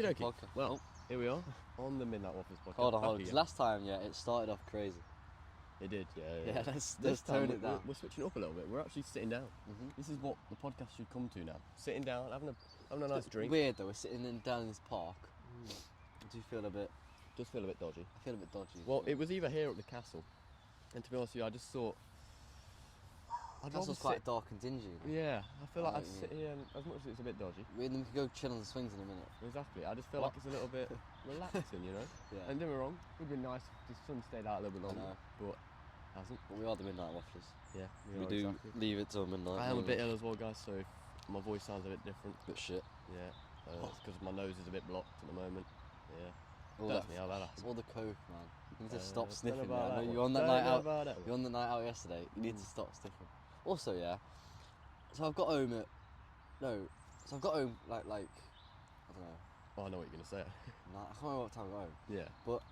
Okie dokie. Podcast. Well, here we are on the Midnight Waffles podcast. Hold on. Back 'Cause again. last time, it started off crazy. It did, yeah. Yeah, let's This tone time it down. We're switching it up a little bit. We're actually sitting down. Mhm. This is what the podcast should come to now. Sitting down, having a nice drink. Weird though. We're sitting down in this park. Do you feel a bit? Does feel a bit dodgy. I feel a bit dodgy. Well, it was either here at the castle, and to be honest with you, I just thought I'd rather Castle's sit. quite dark and dingy. Yeah, I feel like Oh, I'd yeah. sit here, and as much as it's a bit dodgy. We then could go chill on the swings in a minute. Exactly. I just feel What? like it's a little bit relaxing, you know. Yeah. And don't get me wrong, it would be nice if the sun stayed out a little bit longer, but hasn't. But we are the midnight wafflers. Yeah, We are do exactly. leave it till midnight. I am a maybe. bit ill as well, guys, so if my voice sounds a bit different. Bit shit. Yeah, it's because my nose is a bit blocked at the moment. Yeah, All that's that- me. How that It's happens. all the coke, man. You need to stop Don't sniffing. know Man. about I know that you're on one. that Don't night know out. about that one. You're on the night out yesterday. You need to stop sniffing. Also, yeah. So I've got home at So I've got home like I don't know. Oh, I know what you're gonna say. I can't remember what time I got home. Yeah. But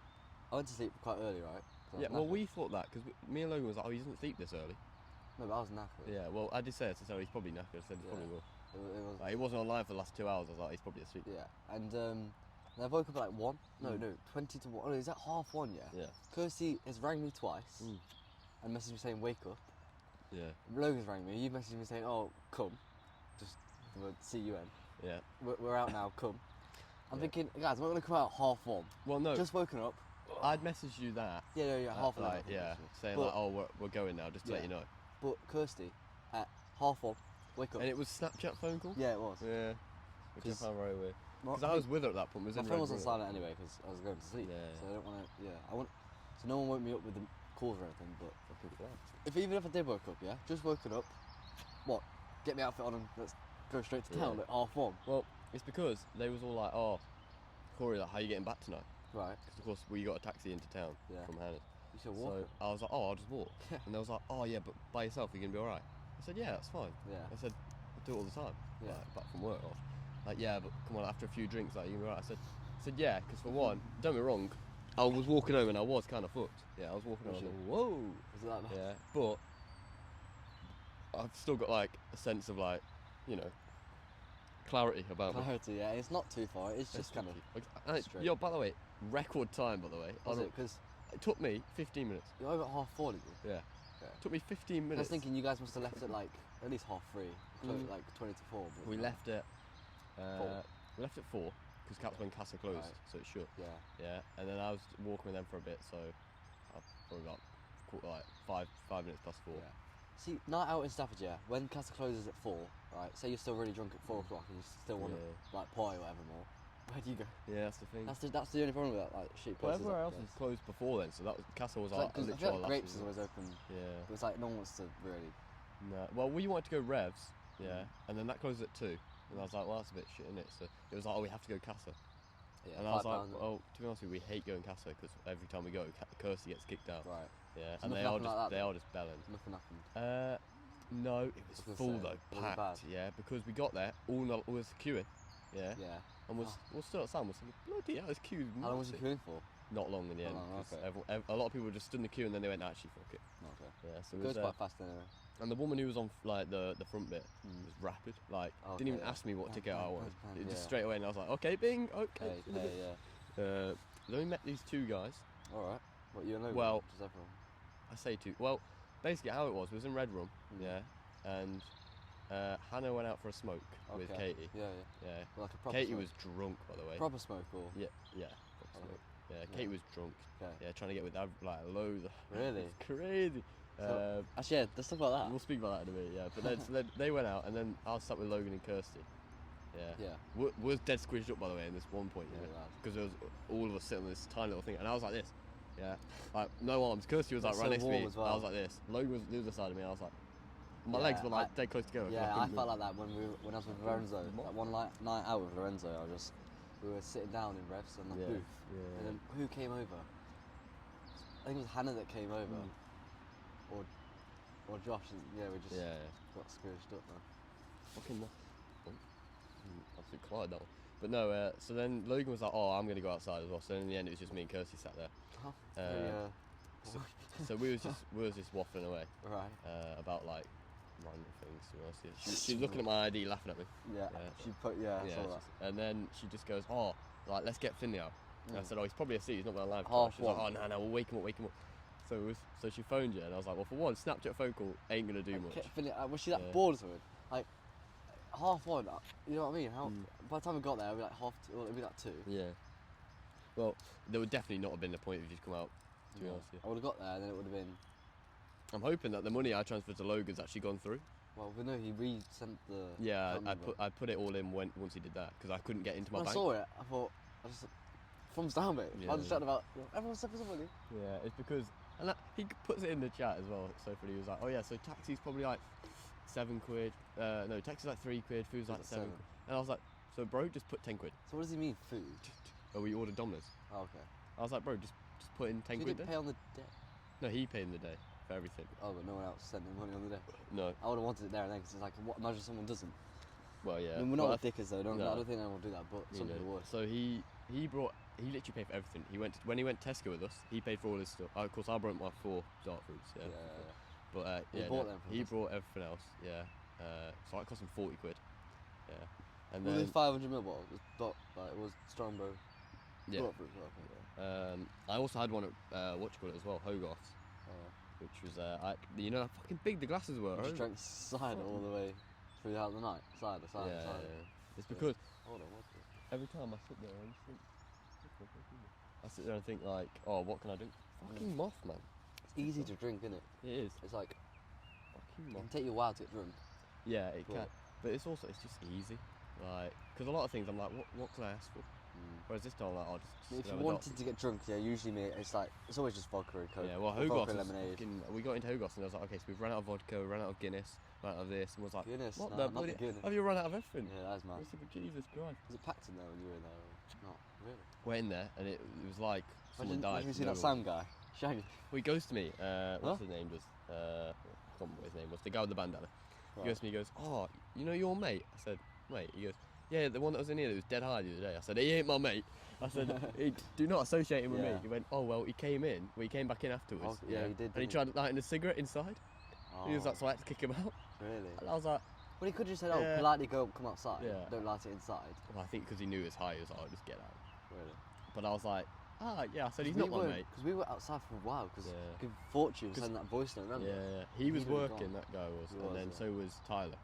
I went to sleep quite early, right? 'Cause I was Yeah. Well, knackered. we thought that because me and Logan was like, oh, he doesn't sleep this early. No, but I was knackered. Yeah. Well, I did say it, so he's probably knackered. I said he Yeah. probably will. It was. Like, he wasn't online for the last 2 hours. I was like, he's probably asleep. Yeah, and then I woke up at like 1. No, 20 to 1. Oh, is that half 1? Yeah. Yeah. Kirsty has rang me twice Mm. and messaged me saying wake up. Yeah. Logan's rang me. You messaged me saying, oh, come, just the word CUN. Yeah. We're out now. Come. I'm Yeah. thinking, guys, I'm not gonna come out at half 1. Well, no. Just woken up. I'd messaged you that. Yeah, half 1. Like, yeah, saying But- like, oh, we're going now, just to let Yeah. you know. But Kirsty at half 1, wake up. And it was Snapchat phone call. Yeah, it was. Yeah. Which I 'Cause- found very weird. My- Because I was with her at that point. We was My in phone Red was on Room. silent anyway because I was going to sleep. Yeah, So I don't want to. Yeah, I want. So no one woke me up with the calls or anything. But Fucking fly. even if I did wake up, yeah, just woken up. What? Get my outfit on and let's go straight to town Yeah. at half 1. Well, it's because they was all like, oh, Corey, like, how you getting back tonight? Right. Because of course we got a taxi into town Yeah. from Hannah's. You should walk. So I was like, oh, I'll just walk. Yeah. And they was like, oh yeah, but by yourself, you're gonna be alright. I said, yeah, that's fine. Yeah. I said, I do it all the time. Yeah. Like, back from work. Like, yeah, but come on, after a few drinks, like, you gonna be alright. I said, yeah, because for one, don't get me wrong, I was walking home and I was kind of fucked. Yeah, I was walking home. I was like, whoa. Was it that bad? Yeah, but I've still got like a sense of like, you know, clarity about me. Clarity, yeah. It's not too far. It's just kind of. straight. Yo, by the way, record time, by the way. Was it? Because It took me 15 minutes. you're over at half 4, did you? Yeah. Yeah. It took me 15 I was minutes. thinking you guys must have left at like at least half 3, like 20 to 4. But We no. left at 4. we left at 4 because that's when Casa closed, Right. so it's shut. Yeah. Yeah, and then I was walking with them for a bit, so I probably got like 5 minutes past 4. Yeah. See, night out in Staffordshire, when Casa closes at 4, right? Say you're still really drunk at 4 o'clock and you still want to like party or whatever more. Where do you go? Yeah, that's the thing. That's the only problem with that like shit Well, places. everywhere like else was this. closed before then, so that was, Casa was It's like, like, 'cause I literally feel our like last Grapes is resort. always open. Yeah. But it's like no one wants to really. No. Well, we wanted to go Revs, yeah, and then that closed at 2, and I was like, well, that's a bit shit, isn't it? So it was like, oh, we have to go Casa, Yeah. and I was £5, like, oh, to be honest with you, we hate going Casa because every time we go, Kirsty gets kicked out. right. Yeah, So and nothing they are happened just like that, they then? are just belling. Nothing happened. No, it was gonna full say, though, was it packed. bad? Yeah, because we got there, all was queuing. Yeah. Yeah. And was still at Sam was thinking, bloody hell, this queue's How long was you massive." queuing for? Not long in the Not end. long, 'cause okay. a lot of people just stood in the queue and then they went, actually, fuck it. Okay. Yeah, so It it goes was, quite fast anyway. and the woman who was on like the front bit was rapid. Like, Okay, didn't even yeah. ask me what ticket I wanted. It Yeah. just straight away, and I was like, okay, bing, okay. Hey, yeah. Then we met these 2 guys. All right. What you and Logan? Well- Just everyone. I say 2. Well, basically how it was, we was in Red Room, yeah, and Hannah went out for a smoke with Okay. Katie. Yeah. Yeah. Well, like a proper Katie smoke. was drunk, by the way. Proper smoke or? Yeah, yeah. Oh, Smoke. Yeah, yeah. Katie was drunk. Okay. Yeah, trying to get with like loads of. Really? It's crazy. So- Actually, yeah, let's talk about We'll that. speak about that in a minute. Yeah, but then, so then they went out, and then I was sat with Logan and Kirsty. Yeah. Yeah. Was dead squished up, by the way, in this one point. Yeah. Really bad. Because there was all of us sitting on this tiny little thing, and I was like this. Yeah. Like no arms. Kirsty was like It's right so next to warm me. as well. I was like this. Logan was the other side of me. I was like, my Yeah, legs were like I- dead close together. Yeah, I couldn't felt move. like that when I was with Lorenzo. Like one night out with Lorenzo, we were sitting down in Revs on the Yeah, booth, yeah. and then who came over? I think it was Hannah that came over, or Josh. And, yeah, we just Yeah. got squished up, man. Fucking absolute Clyde that one. But no, so then Logan was like, oh, I'm going to go outside as well. So in the end, it was just me and Kirsty sat there. Huh? So we was just waffling away Right. about like random things. To be honest. She was looking at my ID, laughing at me. Yeah. Yeah. She put. Yeah. I Yeah, saw that. and then she just goes, oh, like, let's get Finley out. And I Mm. said, oh, he's probably asleep, he's not going to lie. Half She's like, one. oh, no, we'll wake him up. So she phoned you, and I was like, well, for one, Snapchat phone call ain't going to do much. Was she that Yeah. bored or something? Like, 1:30, you know what I mean? Mm. By the time we got there, it'd be like 2:30, or it'd be like 2. Yeah. Well, there would definitely not have been the point if you'd come out, to be Yeah. honest with you. I would have got there and then it would have been, I'm hoping that the money I transferred to Logan's actually gone through. well, we know he resent the. Yeah, account number. I put it all in once he did that, because I couldn't get into my When I bank. saw it, I thought, thumbs down, mate. Yeah, I was yeah. chatting about, everyone sent me some money. Yeah, it's because, and he puts it in the chat as well. It's so funny. He was like, oh yeah, so taxi's probably like £7. No, taxi's like £3, food's like Food's £7. like £7. And I was like, so bro, just put £10. So what does he mean, food? Oh, we ordered Domino's. Oh, okay. I was like, bro, just put in So £10 you then. didn't pay on the day? No, he paid in the day for everything. Oh, but no one else sent him money on the day. No, I would have wanted it there and then, because it's like, what, imagine someone doesn't. well yeah. I mean, we're Well, not dickers though, no. I don't think anyone will do that, but you some know, people would. So he literally paid for everything. When he went Tesco with us, he paid for all his stuff. Of course, I brought my 4 dart fruits. Yeah. But He yeah, bought no, them from he us. brought everything else. Yeah. So it cost him £40. Yeah. And Was then it 500ml bottle? It was Strongbow. yeah. Dart fruit, okay. I also had one at what you call it as well, Hogarth's, which was you know how fucking big the glasses were. You just Hogarth. drank cider all the way throughout the night. Cider. Yeah. It's because Hold on, what's this? every time I sit there, I just think. I sit there and think like, oh, what can I do? Fucking moth, man. It's easy to drink, isn't it? It is. It's like, Fucking it moth. can take you a while to get drunk. Yeah, it Cool. can. But it's just easy. Like, because a lot of things I'm like, what can I ask for? Whereas this time, like, I'll just. If you have a dot. wanted to get drunk, yeah, usually it's always just vodka and coke. Yeah, well, Or vodka Hogarth and was lemonade. fucking, we got into Hogarth and I was like, okay, so we've run out of vodka, we ran out of Guinness, ran out of this, and was like, Guinness, what nah, the not bloody? the Guinness. Have you run out of everything? Yeah, that's I mad. was thinking, Jesus Christ. Was it packed in there when you were in there? Or not really. Went in there and it was like someone died. Imagine you see No that one- Sam guy, Shaggy. Well, he goes to me. What's Huh? his name? I can't remember what his name was. The guy with the bandana. He Right. goes to me. He goes, oh, you know your mate? I said, mate. He goes, yeah, the one that was in here that was dead high the other day. I said, he ain't my mate. I said, do not associate him with me. Yeah. He went, oh well, he came in. Well, he came back in afterwards. Oh, yeah, he did, And he didn't he? tried lighting a cigarette inside. He was Oh, like, so I had to kick him out. really? And I was like, Well, he could have just said, Yeah. politely come outside. Yeah. Don't light it inside. well, I think because he knew it was high, he was like, oh, just get out. Really. But I was like, yeah. I said, he's not my mate. Because we were outside for a while, because Yeah. Fortune was 'Cause- sending that voice note, remember? Yeah, he was He'd already working, gone. that guy was, He and was, then yeah. so was Tyler.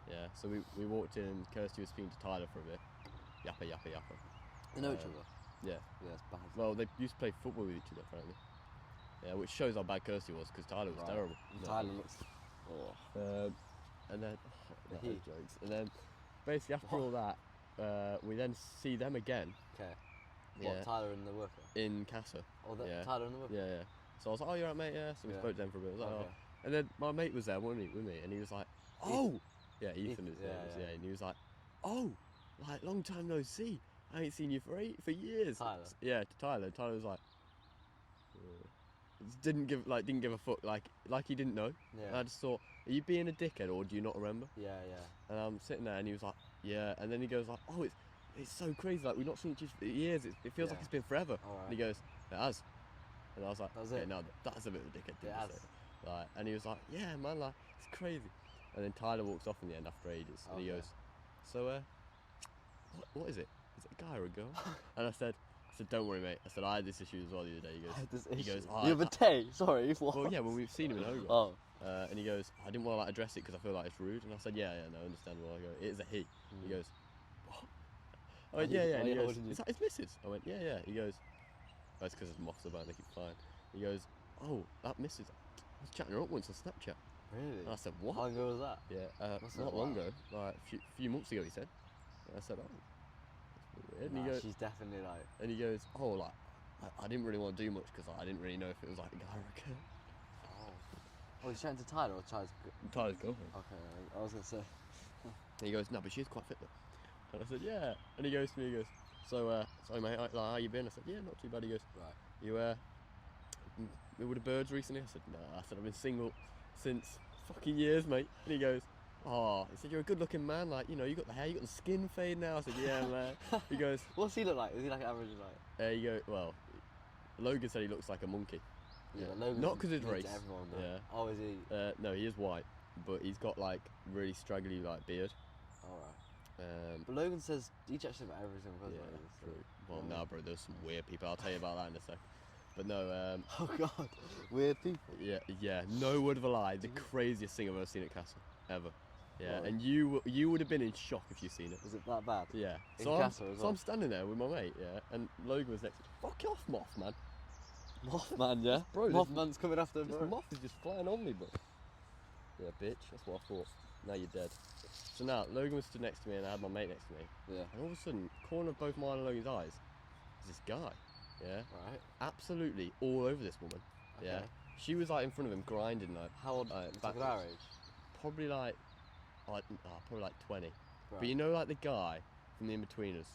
Yeah, so we walked in, and Kirsty was speaking to Tyler for a bit. Yappa, yappa, yappa. They know each Um, other. Yeah, Yeah, it's bad. well, they used to play football with each other, apparently. Yeah, which shows how bad Kirsty was, because Tyler was Right. terrible. No. Tyler looks. Oh. And then, The no, heat. jokes. And then, basically after all that, we then see them again. Okay. Yeah, What, Tyler and the worker? in Casa. Oh, Yeah. Tyler and the worker? Yeah. So I was like, oh, you're right, mate, yeah. So we Yeah. spoke to them for a bit. I was like, Okay. oh. And then my mate was there, wasn't he, with me? And he was like, oh! Yeah, Ethan Ethan, is there. yeah. And he was like, oh, like, long time no see. I ain't seen you for years. Tyler? Yeah, to Tyler. Tyler was like, didn't give a fuck, like he didn't know. Yeah. And I just thought, are you being a dickhead or do you not remember? Yeah. And I'm sitting there and he was like, yeah. And then he goes like, oh, it's so crazy. Like we've not seen each other for years. It feels like Yeah. it's been forever. All And he right. goes, it has. And I was like, That was okay, it? no, that's a bit of a dickhead thing It to has. say. Like, and he was like, yeah, man, like it's crazy. And then Tyler walks off in the end after ages, and he Okay. goes, so what is it? Is it a guy or a girl? And I said, don't worry, mate. I said I had this issue as well the other day. He goes, This he issue. goes, oh, The other day? Sorry, what? well, yeah, when we've seen him in Hogarth. Oh. And he goes, I didn't want to like address it because I feel like it's rude. And I said, yeah, no, understandable. I go, it is a he. He goes, what? I went, Why yeah, you- yeah. why And he you goes, holding you? is that his missus? I went, yeah, yeah. He goes, oh, it's because there's moths about, make it fine. He goes, oh, that missus. I was chatting her up once on Snapchat. Really? And I said, what? How long ago was that? Yeah, What's not that long about? ago, like a few months ago, he said. And I said, oh, that's a bit weird. And, Nah, he goes, she's definitely like. and he goes, oh, like, I didn't really want to do much because I didn't really know if it was like a guy or a girl. Oh, he's chatting to Tyler or Tyler's. Tyler's girlfriend. Okay, I was gonna say. And he goes, no, but she's quite fit though. And I said, yeah. And he goes to me, he goes, so mate, like, how you been? I said, yeah, not too bad. He goes, Right. you been with the birds recently? I said, nah. I said, I've been single since fucking years, mate. And he goes, oh, he said, you're a good looking man, like, you know, you got the hair, you got the skin fade now. I said, yeah, man. He goes, What's he look like? Is he like average like? you go, well, Logan said he looks like a monkey. Yeah, Yeah. Logan's Not 'cause his mean to race. Everyone, though. Yeah. Oh, is he? No, he is white, but he's got like really straggly like beard. All right. But Logan says he checks in about every single person. Yeah, like this, so- true. Well, Yeah. nah, bro, there's some weird people. I'll tell you about that in a sec. But no, Oh God, weird people. yeah, no word of a lie. The craziest thing I've ever seen at Castle, ever. Yeah, What? and you would have been in shock if you've seen it. Was it that bad? Yeah. In So I'm, Castle as so well? I'm standing there with my mate, yeah, and Logan was next. Fuck off, Mothman. Mothman, yeah. Bro, this- Mothman's coming after him. This bro. moth is just flying on me, bro. Yeah, bitch. That's what I thought. Now you're dead. So now Logan was stood next to me, and I had my mate next to me. Yeah. And all of a sudden, corner of both mine and Logan's eyes, is this guy. Yeah. Right. Absolutely all over this woman. Yeah. Okay. She was like in front of him grinding like How old? Like, It's like at our backwards. age. probably probably like 20. Right. But you know like the guy from the In-Betweeners,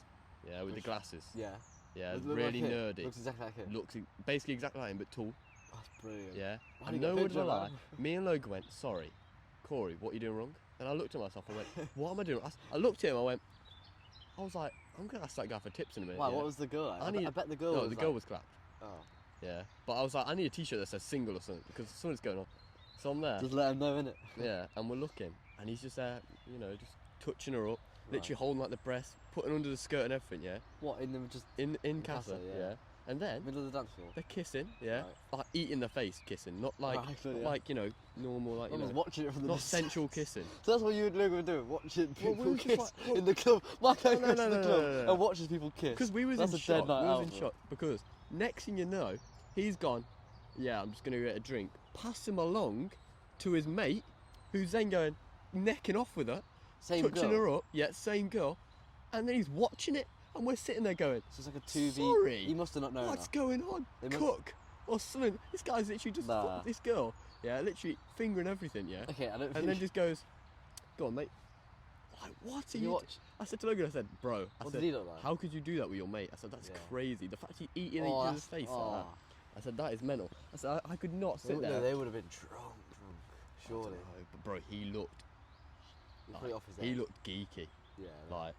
yeah, with Which- the glasses. Yeah. Yeah, Look like really him. nerdy. Looks exactly like him. Looks basically exactly like him but tall. That's brilliant. Yeah. Why And do you no get a word of a picture of lie. that? Me and Logan went, sorry, Corey, what are you doing wrong? And I looked at myself and went, what am I doing? I looked at him, I was like, I'm gonna ask that guy for tips in a minute. Why? yeah. What was the girl like? I I need- bet the girl. No, was the girl like, was clapped. Oh. Yeah. But I was like, I need a t-shirt that says single or something because something's going on. So I'm there. Just let him know, innit? Yeah, and we're looking, and he's just there, you know, just touching her up, literally Right. holding like the breast, putting under the skirt and everything, yeah. What in them just In Casa, Casa, yeah. yeah. And then middle of the dance floor? they're kissing, yeah, Right. like eating the face kissing, not like Right, so, not yeah. like you know normal like I you was know watching it from the not distance. sensual kissing. So that's what you and Logan were doing, watching Well, we people were just kiss like, well- in the club. My guy No, goes no, to the no, club no, no. and watches people kiss. Because we was That's in a dead shock. We night was out, in bro. shock because next thing you know, he's gone. Yeah, I'm just gonna get a drink. Pass him along to his mate, who's then going necking off with her. Same touching girl. her up, yeah, same girl, and then he's watching it, and we're sitting there going, So it's like a 2v. Sorry, He must have not known what's her. going on? They must- Cook or something. This guy's literally just Nah. fucked this girl, yeah, literally fingering everything, yeah, Okay, I don't and think. then just goes, go on, mate. Like, what are you you? watch. I said to Logan, I said, bro, I What said, did he look like? how could you do that with your mate? I said, that's Yeah. crazy. The fact you eating Oh, each other's that's- face like that. I said, that is mental. I said, I could not sit No, there. they would have been drunk. I Surely. don't know, but bro, he looked, He put it off his head. he looked geeky. Yeah. Like,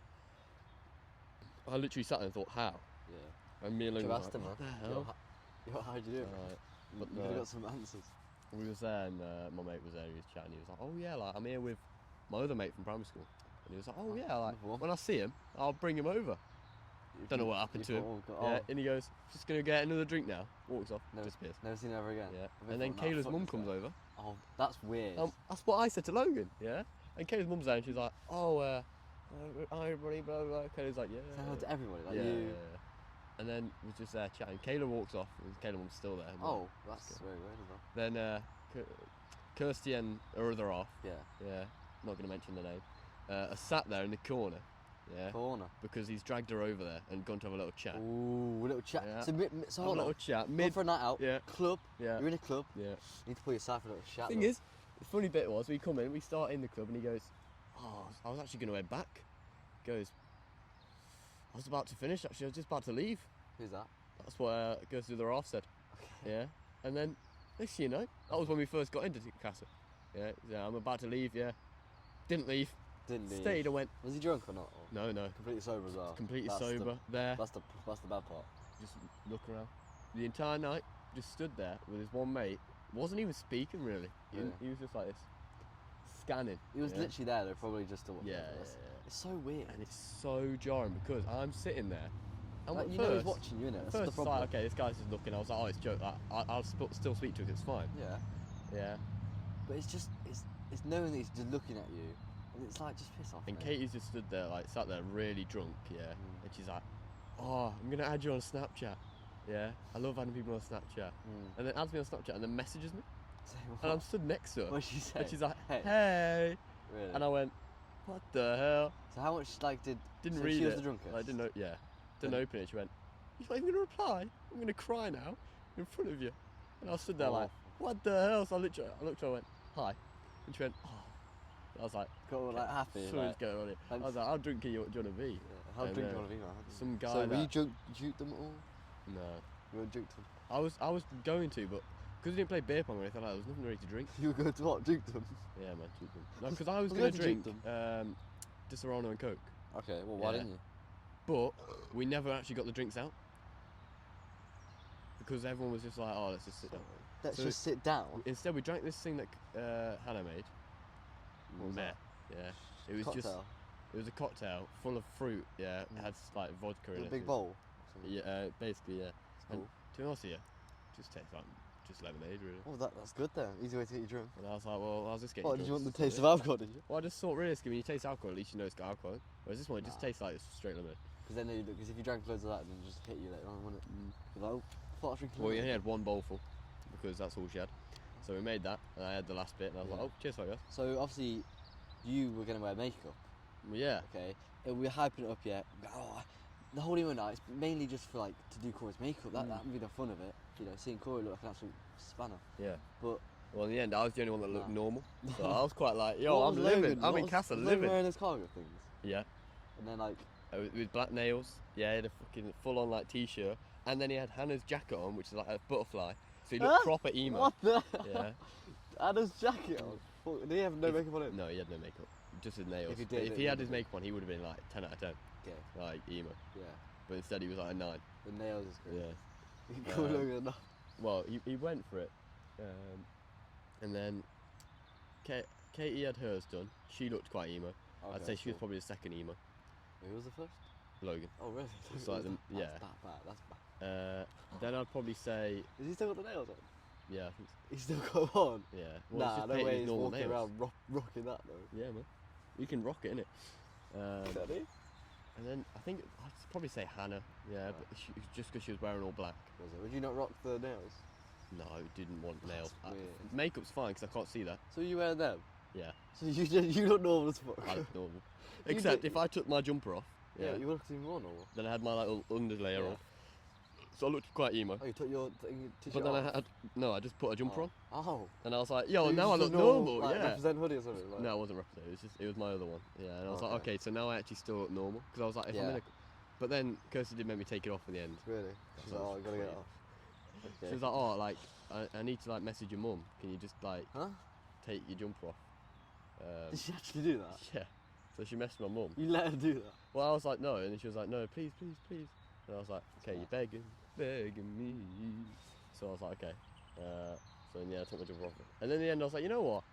I literally sat there and thought, how? Yeah. And me and Should Logan have were asked like, him. what the Yo, hell? how'd you do it? Right, You but could have no. got some answers. We was there and my mate was there, he was chatting, he was like, oh yeah, like I'm here with my other mate from primary school. And he was like, oh yeah, like another one. when I see him, I'll bring him over. Don't know what happened to him. Yeah, and he goes, just gonna get another drink now. Walks off, No. disappears. Never seen her ever again. Yeah. I And then thought, nah, Kayla's fuck mum this comes guy. over. Oh, that's weird. That's what I said to Logan, yeah? And Kayla's mum's there and she's like, oh, hi everybody, blah, blah, blah. Kayla's like, yeah. Say hello to everybody, like yeah, you. yeah, yeah. And then we're just there chatting. Kayla walks off, and Kayla's mum's still there. and Oh, that's Okay. very weird as well. Then Kirsty and her other half, Yeah. yeah, not going to mention the name, are sat there in the corner, yeah, Corner. because he's dragged her over there and gone to have a little chat. Ooh, a little chat. Yeah. So, so Have a hold little on. chat, Going mid, for a night out. yeah, Club. yeah, You're in a club. yeah. You need to pull your aside for a little chat. Thing though. is, the funny bit was, we come in, we start in the club, and he goes, oh, I was actually going to head back. He goes, I was about to finish, actually, I was just about to leave. Who's that? That's what Kirsty the other half said, yeah. And then, next thing you know, that was when we first got into Casa. Yeah, I'm about to leave, yeah. Didn't leave, Didn't he? stayed, I went, Was he drunk or not? Or no, completely sober as well. completely That's the- sober, there, That's the bad part. just look around. The entire night, just stood there with his one mate, wasn't even speaking really. Yeah. He was just like this, scanning. He was yeah. literally there. They're probably just to watch. Yeah, it. yeah, That's- yeah. It's so weird. And it's so jarring because I'm sitting there, and Like, at you first, know he's watching you, innit? at That's first the it's problem. like, okay, this guy's just looking. I was like, oh, it's a joke. I'll still speak to him. It's fine. Yeah, Yeah. but it's just it's knowing that he's just looking at you, and it's like just piss off. And mate. Katie's just stood there, like sat there, really drunk. Yeah. Mm. And she's like, oh, I'm gonna add you on Snapchat. Yeah. I love adding people on Snapchat. Mm. And then adds me on Snapchat and then messages me. Say And I'm what? stood next to her. What'd she say? And she's like, Hey. hey. Really? And I went, what the hell? So how much like did? Didn't so read she it. was the drunkest. I didn't know. Yeah. Didn't Then- open it. She went, you're not even gonna reply. I'm gonna cry now in front of you. And I stood there Oh. like, what the hell? So I looked at her and went, hi. And she went, oh. I was like, Got all like happy. something's Like, going on here. I thanks. was like, how drunk are you? Do you want to be? yeah. How And, drunk do uh, you want to be, man? Some guy So were you that- drunk? Juked them all? No. You were juked them. I was going to, but because we didn't play beer pong or anything like that, there was nothing really to drink. You were going to what? Juked them. Yeah, man, shoot them. No, because I was I'm going to going to drink drink Disaronno and Coke, Okay. Well, why Yeah. didn't you? but we never actually got the drinks out because everyone was just like, oh, let's just sit down. Let's So just sit down. Instead, we drank this thing that Hannah made. What was Meh. that? Yeah, it was just Cocktail. It was a cocktail full of fruit. Yeah, it Mm. had like vodka in A it. big bowl. Yeah, basically, yeah. It's cool. To be honest, with you, just tastes like just lemonade, really. Oh, that's good then. Easy way to get you drunk. And I was like, well, I was just getting. What, did you drunk, want the so taste of yeah. alcohol, did you? Well, I just thought realistically, when you taste alcohol, at least you know it's got alcohol. Whereas this one, it just Nah. tastes like it's straight lemonade. Because then, because if you drank loads of that, then it just hit you later on, wouldn't it? You're like, oh, thought I was drinking Well, we lemonade. only had one bowl full because that's all she had. So we made that, and I had the last bit, and I was Yeah. like, oh, cheers, for that, guys. So obviously, you were gonna wear makeup, Well, yeah. okay? And we were hyping it up, yeah. Oh, the whole emo night is mainly just for like to do Corey's makeup. That would be the fun of it. You know, seeing Corey look like an absolute spanner. Yeah. But Well, in the end, I was the only one that looked Nah. normal. So I was quite like, yo, what I'm was living. Logan? I'm What in was- Casa was Logan living. wearing his cargo things, Yeah. and then like, With black nails. Yeah, he had a fucking full on like t-shirt. And then he had Hannah's jacket on, which is like a butterfly. So he looked Huh? proper emo. what the? Yeah. And his jacket on. Fuck, did he have no If- makeup on him? No, he had no makeup. Just his nails. If he But did, if it he had would his have makeup on, he would have been like 10 out of 10. Okay. Like emo. Yeah. But instead he was like a 9. The nails is great. Yeah. You can call Logan enough. Well, he went for it. And then Katie had hers done. She looked quite emo. I'd say she was probably the second emo. Who was the first? Logan. Oh really? It's like them- That's yeah. that bad. That's bad. Then I'd probably say, Is he still got the nails on? yeah, I think He's still got them on. yeah. Well, it's Nah, just no painted way his he's normal walking nails. around rocking that though. Yeah, man. You can rock it, innit? Can he? And then I think I'd probably say Hannah. Yeah, Right. but just because she was wearing all black. Was it? Would you not rock the nails? No, didn't want That's nails. weird. Makeup's fine because I can't see that. So you wearing them? Yeah, So you look normal as fuck. I look normal. You Except do- if I took my jumper off, Yeah, yeah, you look even more normal. then I had my like, little underlayer Yeah. on. So I looked quite emo. Oh, you took your t-shirt But then off? I had, no, I just put a jumper on. Oh. And I was like, So yo, you now I just look a normal, like, yeah. Represent hoodie or something. Like. No, it wasn't representative. It was my other one. Yeah, and I was like, Okay. okay, so now I actually still look normal because I was like, if I'm Yeah. in a, but then Kirsty did make me take it off in the end. Really? She's like, sounds oh, I gotta get it crazy. off. She Okay. was like, oh, like I need to like message your mum. Can you just like Huh? take your jumper off? Did she actually do that? Yeah. So she messaged my mum. You let her do that? Well, I was like, no, and she was like, no, please, please, please. And I was like, okay, you're Smart. begging me. So I was like, okay. So then, yeah, I took my jumper off. And then in the end, I was like, you know what?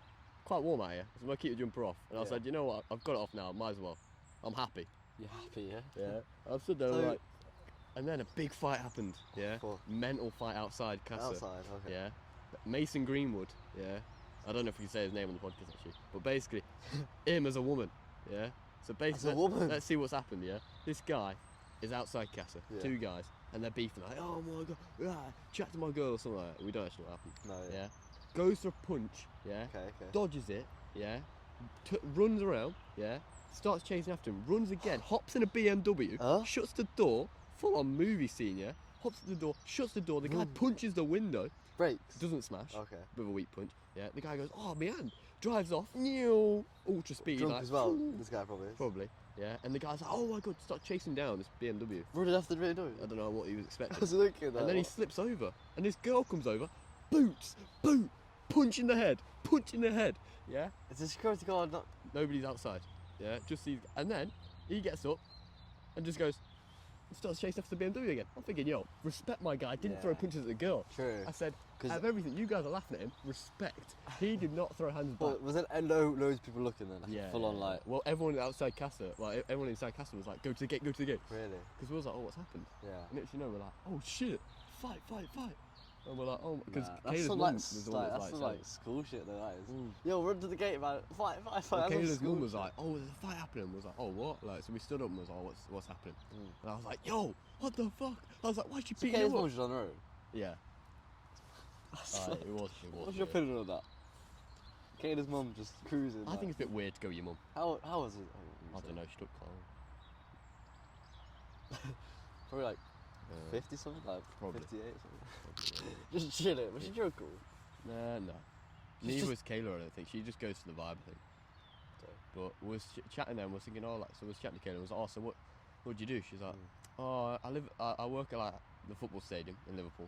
Quite warm out here. So I'm gonna keep the jumper off. And I Yeah. said, you know what? I've got it off now. Might as well. I'm happy. You're happy, yeah? Yeah. I've stood there So- like, and then a big fight happened. Yeah. What? Mental fight outside Casa. Outside, okay. Yeah. Mason Greenwood. Yeah. I don't know if we can say his name on the podcast actually, but basically, him as a woman. Yeah. So basically, As a woman? let's see what's happened. Yeah. This guy is outside Casa. Yeah. 2 guys, and they're beefing like, oh my god, chat to my girl or something like that. We don't actually know what happened. No, Yeah. yeah. Goes for a punch. Yeah. Okay, okay. Dodges it. Yeah. Runs around. Yeah. Starts chasing after him. Runs again. Hops in a BMW. Huh? Shuts the door. Full on movie scene. Yeah. Hops at the door. Shuts the door. The guy Vroom. punches the window. Brakes. Doesn't smash. Okay. With a weak punch. Yeah. The guy goes, oh man. Drives off. Ultra speed. Drunk like, as well, this guy probably is. Probably. Yeah. And the guy's like, oh my god. Start chasing down this BMW. Running after the radio. I don't know what he was I expecting. was looking at that. And then he slips over, and this girl comes over, boots, boot, punch in the head, punch in the head. Yeah, Is the security guard not... nobody's outside. Yeah, just these, and then he gets up and just goes, starts chasing after the BMW again. I'm thinking, yo, respect my guy. Didn't throw Yeah. punches at the girl. True. I said, 'Cause- out of everything, you guys are laughing at him. Respect. He did not throw hands back. But was it loads of people looking then? Like, Yeah. Full on like... Well, everyone outside Casa, like everyone inside Casa was like, go to the gate, go to the gate. Really? Because we was like, oh, what's happened? Yeah. And next thing you know, we're like, oh shit, fight, fight, fight. And we're like, oh, because Nah, that's Kayla's some mum like, was the one that that's was some like, like school shit though, that is. Mm. Yo, run to the gate, man. Fight. Well, That's some Kayla's school mum was shit. like, oh, there's a fight happening. Was like, oh, what? Like, so we stood up and was like, oh, what's happening? Mm. And I was like, yo, what the fuck? I was like, why'd she So beat Kayla's you mum up? was just on her own. Yeah, it was. What's your opinion on that? Kayla's mum just cruising. I think it's a bit weird to go with your mum. How was it? I don't know. She looked calm. Probably like Uh, 50 something, like probably. 58 something. probably, Just chilling. Was she drunk or? no. She's Neither just- was Kayla. I don't think. She just goes to the vibe thing. But we was chatting then. Was thinking, oh, like, so we was chatting to Kayla. Was like, oh, so what'd you do? She's like, oh, I work at like the football stadium in Liverpool.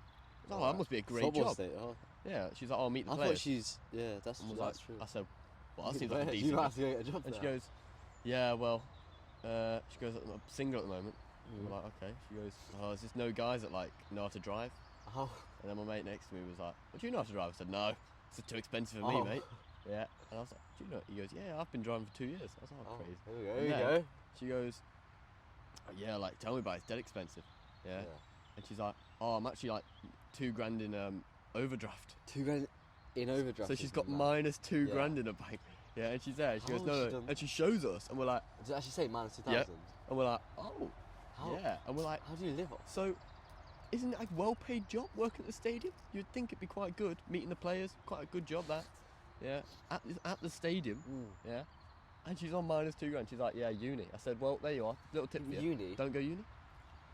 I was like, oh, that must be a great Football job. State, oh. Yeah. She's like, oh, meet the I players. thought she's, yeah, that's, And was that's like, true. I said, well, that seems like a decent You might job. have to go get a job And she there. goes, yeah, well, she goes, I'm single at the moment. And Mm. we're like, okay. She goes, oh, there's just no guys that like know how to drive. Oh. And then my mate next to me was like, well, do you know how to drive? I said, no, it's too expensive for me, Oh. mate. Yeah. And I was like, do you know? He goes, yeah, I've been driving for 2 years. I was like, oh, crazy. Here we go. And Here we then go. She goes, yeah, like, tell me about it. It's dead expensive. Yeah. And she's like, oh, I'm actually like $2,000 in overdraft. $2,000 in overdraft. So she's is got mad. -$2,000 in her bank. Yeah, and she's there. She goes, How no, has she no. done And she shows us, and we're like, Does it actually say -2,000? Yeah. and we're like, oh, How? yeah. And we're like, How do you live off? so isn't it a well-paid job working at the stadium? You'd think it'd be quite good, meeting the players. Quite a good job, that. Yeah, at the stadium. Yeah. And she's on -$2,000. She's like, yeah, uni. I said, well, there you are. Little tip for you. Uni? Don't go uni.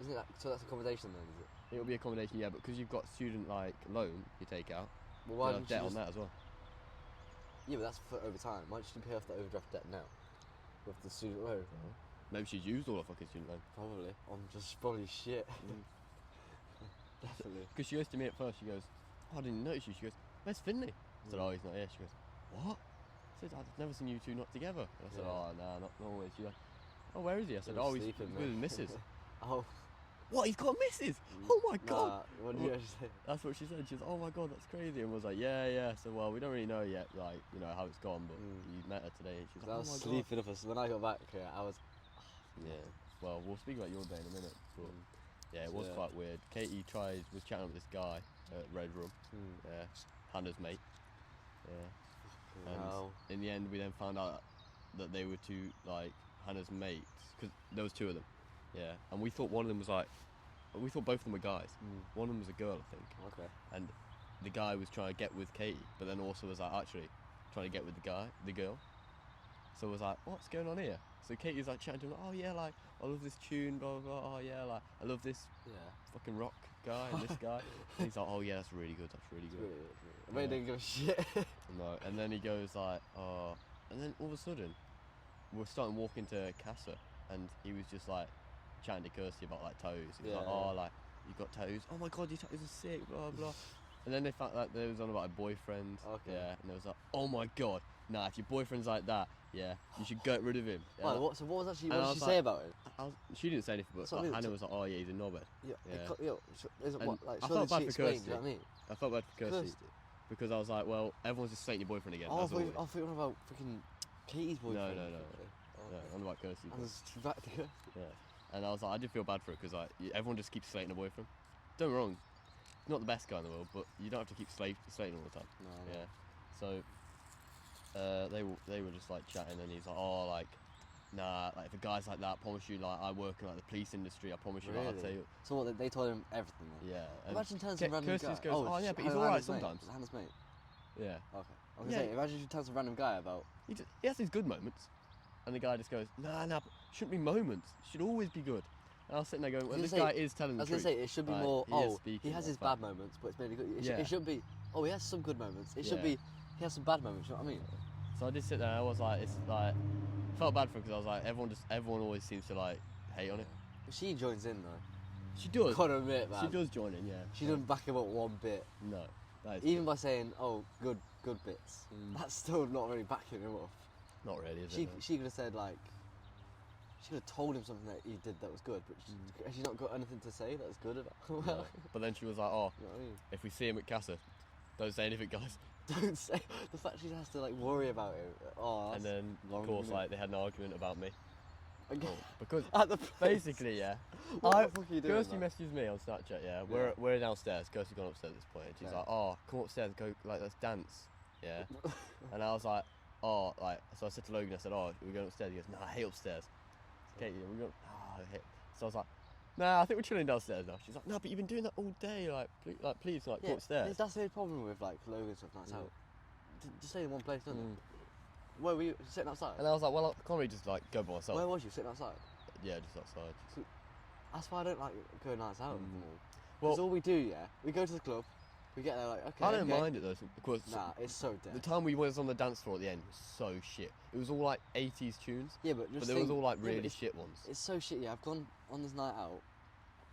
Isn't that so? That's accommodation then, is it? It'll be accommodation, yeah, but because you've got student like loan you take out, Well, why you'll have didn't you debt just... on that as well. Yeah, but that's for over time. Why don't you pay off the overdraft debt now? With the student loan? Maybe she's used all her fucking student loan. Probably. I'm just probably shit. Definitely. Because she goes to me at first, she goes, oh, I didn't notice you. She goes, where's Finley? I said, oh, he's not here. She goes, what? I said, I've never seen you two not together. And I said, Yeah. oh, nah, not always. She goes, oh, where is he? I said, He was oh, he's sleeping, with his mate. missus. Oh. What, he's got a missus? Oh my God. Nah, what did you actually say? That's what she said. She was, oh my God, that's crazy. And was like, yeah. So, well, we don't really know yet, like, you know, how it's gone, but you met her today. And she was I like, was oh my God. sleeping off us. When I got back here, I was... Yeah. Well, we'll speak about your day in a minute. But yeah, it was Yeah. quite weird. Katie was chatting with this guy at Red Room. Yeah. Hannah's mate. Yeah. And Wow. in the end, we then found out that they were two, like, Hannah's mates. Because there was two of them. Yeah. And we thought one of them was like... We thought both of them were guys. One of them was a girl, I think. Okay. And the guy was trying to get with Katie, but then also was like actually trying to get with the girl. So I was like, what's going on here? So Katie's like chatting to him, like, oh yeah, like, I love this tune, blah, blah, blah. Oh yeah, like, I love this Yeah. fucking rock guy and this guy. And he's like, oh yeah, that's really good, It's good. really, I mean, didn't give a shit. No, and then he goes like, oh, and then all of a sudden, we're starting walking to Casa, and he was just like chatting to Kirsty about like toes. He was like, Yeah. oh, like, you got toes? Oh my God, your toes are sick, blah, blah. And then they found like there was on about a boyfriend. Okay. Yeah, and they was like, oh my God, nah, if your boyfriend's like that, yeah, you should get rid of him. Yeah, Why, like, so what was actually, and what I did was she say like- about it? she didn't say anything, but That's what I like, mean, Hannah so- was like, oh yeah, he's a knobhead. Yeah. Yeah. Isn't And what, like, I surely felt bad she for explained, Kirsty. you know what I mean? I felt bad for Kirsty, because I was like, well, everyone's just slating your boyfriend again. Oh, I as thought always. you were about freaking Katie's boyfriend. no. Oh, Yeah, okay. on about Kirsty. I but- was back to her. Yeah. And I was like, I did feel bad for it because like everyone just keeps slating a boyfriend. Don't get me wrong, he's not the best guy in the world, but you don't have to keep slating all the time. No, Yeah. So they were just like chatting, and he's like, oh, like, nah, like if a guy's like that, I promise you, like I work in like the police industry. I promise you, like, I'll Really? tell you. So what, they told him everything then? Yeah. And Imagine telling some random Kirsty guy. just goes, oh yeah, but he's Hannah's alright mate. sometimes. Was it Hannah's mate? Yeah. Okay. I was Yeah. gonna say, imagine if you tell some random guy about... He has these good moments, and the guy just goes, nah, but shouldn't be moments. It should always be good. And I was sitting there going, well, I was this gonna guy is telling I the was truth. gonna say, it should be Like, more, he is he speaking has what's his bad moments, but it's mainly good. Yeah. It shouldn't be, oh, he has some good moments. It should Yeah. be, he has some bad moments, you know what I mean? So I did sit there, and I was like, it's like, felt bad for her because I was like, everyone always seems to like hate on it. But she joins in though. She does. Gotta admit, man. She does join in, yeah. She doesn't back him up one bit. No. That is Even by saying, oh, good bits. Mm. That's still not really backing him up. not really, is She it? could have said, like, she could have told him something that he did that was good, but has she not got anything to say that's good about No. well, But then she was like, oh, you know what I mean? if we see him at Casa, don't say anything, guys. Don't say, the fact she has to, like, worry about it. Oh, And that's then, long, of course, isn't it? like, they had an argument about me. Again, Because at the place. basically, yeah. What the fuck are you doing, Kirsty man? messages me on Snapchat, yeah. Yeah. We're downstairs. Kirsty's gone upstairs at this point. And she's Yeah. like, oh, come upstairs, go, like, let's dance. Yeah. And I was like, oh, like, so I said to Logan, I said, oh, we're going upstairs. He goes, nah, I hate upstairs. Okay, yeah, we're going, oh, I hate. So I was like, nah, I think we're chilling downstairs now. She's like, no, but you've been doing that all day. Like, please, like, go upstairs. That's the only problem with, like, Logan stuff nights Mm. out. Just stay in one place, doesn't Mm. it? Where were you? Sitting outside? And I was like, well, I can't really just, like, go by myself. Where was you? Sitting outside? Yeah, just outside. That's why I don't like going nights out with them all. Well- Because all we do, yeah, we go to the club, we get there like, okay, I don't okay. mind it, though, because Nah, it's so the dead. time we was on the dance floor at the end was so shit. It was all, like, 80s tunes, Yeah, but just but there was think- all, like, yeah, but really it's, shit ones. it's so shit, yeah. I've gone on this night out,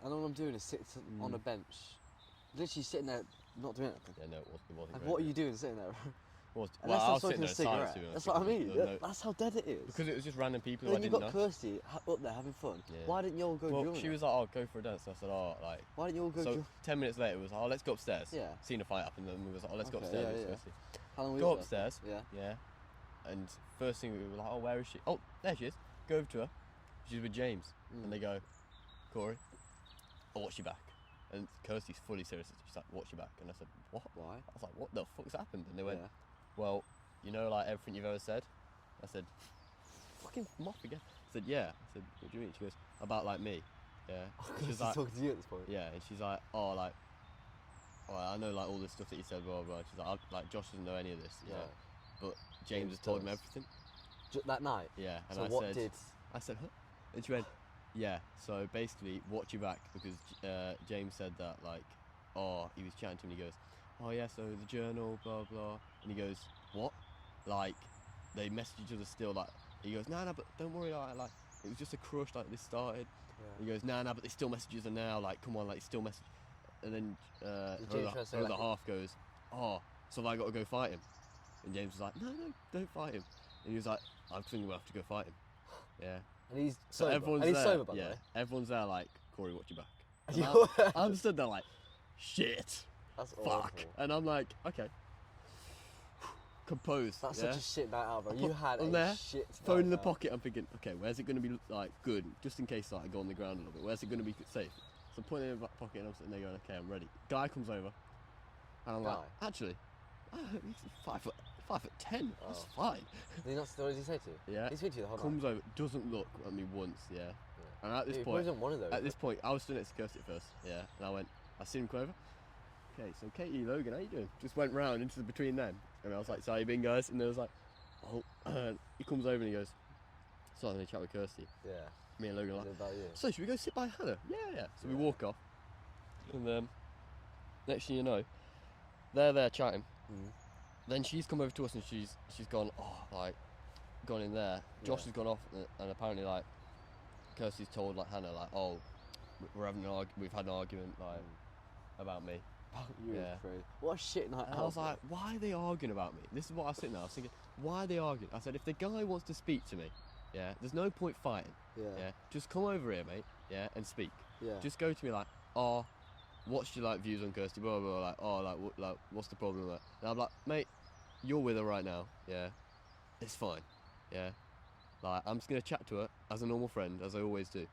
and all I'm doing is sit on a bench, literally sitting there, not doing anything. Yeah, no, it wasn't And great. what are you doing sitting there? Well, Unless I I'm was sitting smoking a there in silence, cigarette. to be honest That's what I with you. mean. There was no- That's how dead it is. because it was just random people Then I you've didn't got know. Kirsty up there having fun. Yeah. Why didn't you all go Well, join she her? was like, oh, go for a dance. And I said, oh, like. Why didn't you all go So join 10 minutes later, it was, oh, let's go upstairs. Yeah. Seen a fight up, and then we was like, oh, let's go Okay, upstairs. yeah, let's yeah. go see. How long were Go you there? upstairs. Yeah. Yeah. and first thing we were like, oh, where is she? Oh, there she is. Go over to her. She's with James. And they go, Corey, I'll watch you back. And Kirsty's fully serious. She's like, watch you back. And I said, what? Why? I was like, what the fuck's happened? And they went, Yeah. well, you know, like everything you've ever said? I said, fucking moth again. I said, yeah. I said, what do you mean? She goes, about like me. Yeah. She's talking to you at this point. Yeah, and she's like, oh, like, I know like all this stuff that you said, blah, blah, blah. She's like, like, Josh doesn't know any of this. Yeah. But James has told him does. everything. That night? Yeah. And So I what said, did... I said, huh? And she went, yeah. So basically, watch your back, because James said that, like, oh, he was chatting to him and he goes, oh yeah, so the journal, blah, blah. And he goes, what? Like, they message each other still, like, he goes, nah, but don't worry, like, it was just a crush, like, this started. Yeah. He goes, nah, but they still message each other now, like, come on, like, still message. And then James try to say, the like- half goes, oh, so have I got to go fight him? And James was like, no, don't fight him. And he was like, I'm thinking we'll have to go fight him. Yeah. And he's So sober. everyone's and he's there. sober, by the yeah. way. Everyone's there like, Corey, watch your back. And You're- I'm stood there like, shit, That's fuck. awful. And I'm like, okay. Composed. That's yeah? such a shit night out, bro. I You put- had I'm a there, shit Phone in night the out. pocket, I'm thinking, okay, where's it going to be like good, just in case like, I go on the ground a little bit. Where's it going to be safe? So I'm putting it in the back pocket and I'm sitting there going, okay, I'm ready. Guy comes over, and I'm like, Guy? actually, he's 5'10". That's Oh. fine. Did he not, what did he say to you? Yeah. He's with you the whole Comes over, doesn't look at me once. Yeah. And at this night. point, He wasn't one of those. At this point, I was stood next to Kirsty at first, yeah, and I went, I seen him come over. Okay, so Katie, Logan, how you doing? Just went round into the between them, and I was like, so how you been, guys? And they was like, oh, he comes over and he goes, so I'm gonna chat with Kirsty. Yeah. Me and Logan are Is like, it about you? so should we go sit by Hannah? Yeah. So we Yeah. walk off, and next thing you know, they're there chatting. Mm. Then she's come over to us and she's gone, oh, like, gone in there. Josh Yeah. has gone off, and apparently like, Kirsty's told like Hannah like, oh, we're having we've had an argument like about me. You Yeah. free. What a shit night And out. I was bro. like, why are they arguing about me? This is what I was sitting there. I was thinking, why are they arguing? I said, if the guy wants to speak to me, yeah, there's no point fighting. Yeah. Yeah, just come over here, mate. Yeah, and speak. Yeah. Just go to me like, oh, what's your like views on Kirsty? Blah blah blah. Like, oh, like what's the problem? Like, and I'm like, mate, you're with her right now. Yeah, it's fine. Yeah, like I'm just gonna chat to her as a normal friend, as I always do.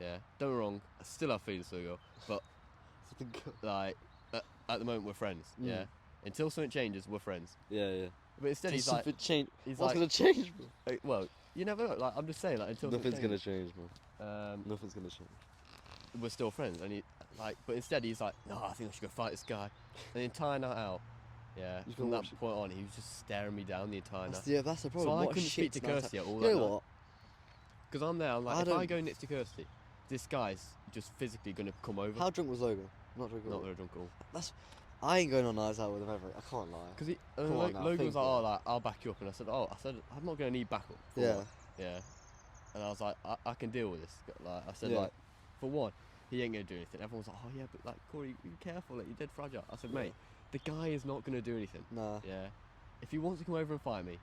Yeah, don't get me wrong, I still have feelings for the girl, but like at the moment we're friends. Mm. Yeah, until something changes, we're friends. Yeah. But instead he's like, change. he's What's like, gonna change, bro? well, you never know. Like I'm just saying, like until something Nothing's gonna changes, change, bro. Nothing's gonna change. we're still friends. And he like, but instead he's like, no, I think I should go fight this guy. And the entire night out, yeah, You from can that watch it. point on, he was just staring me down the entire night. Yeah, that's the problem. So I What a couldn't speak shit to night Kirsty out. at all You that know night. what? Because I'm there, I'm like, I if I don't- go next to Kirsty, this guy's just physically going to come over. How drunk was Logan? Not drunk at Not all. very drunk at all. I ain't going on nights out with him ever. I can't lie. Because Come on now, Logan think was like, oh, about it. like, I'll back you up. And I said, I'm not going to need backup. For Yeah. one. Yeah. And I was like, I can deal with this. Like, I said, Yeah. like, for one, he ain't going to do anything. Everyone's like, oh, yeah, but, like, Corey, be careful. Like, you're dead fragile. I said, Yeah. mate, the guy is not going to do anything. Nah. Yeah. If he wants to come over and fight me,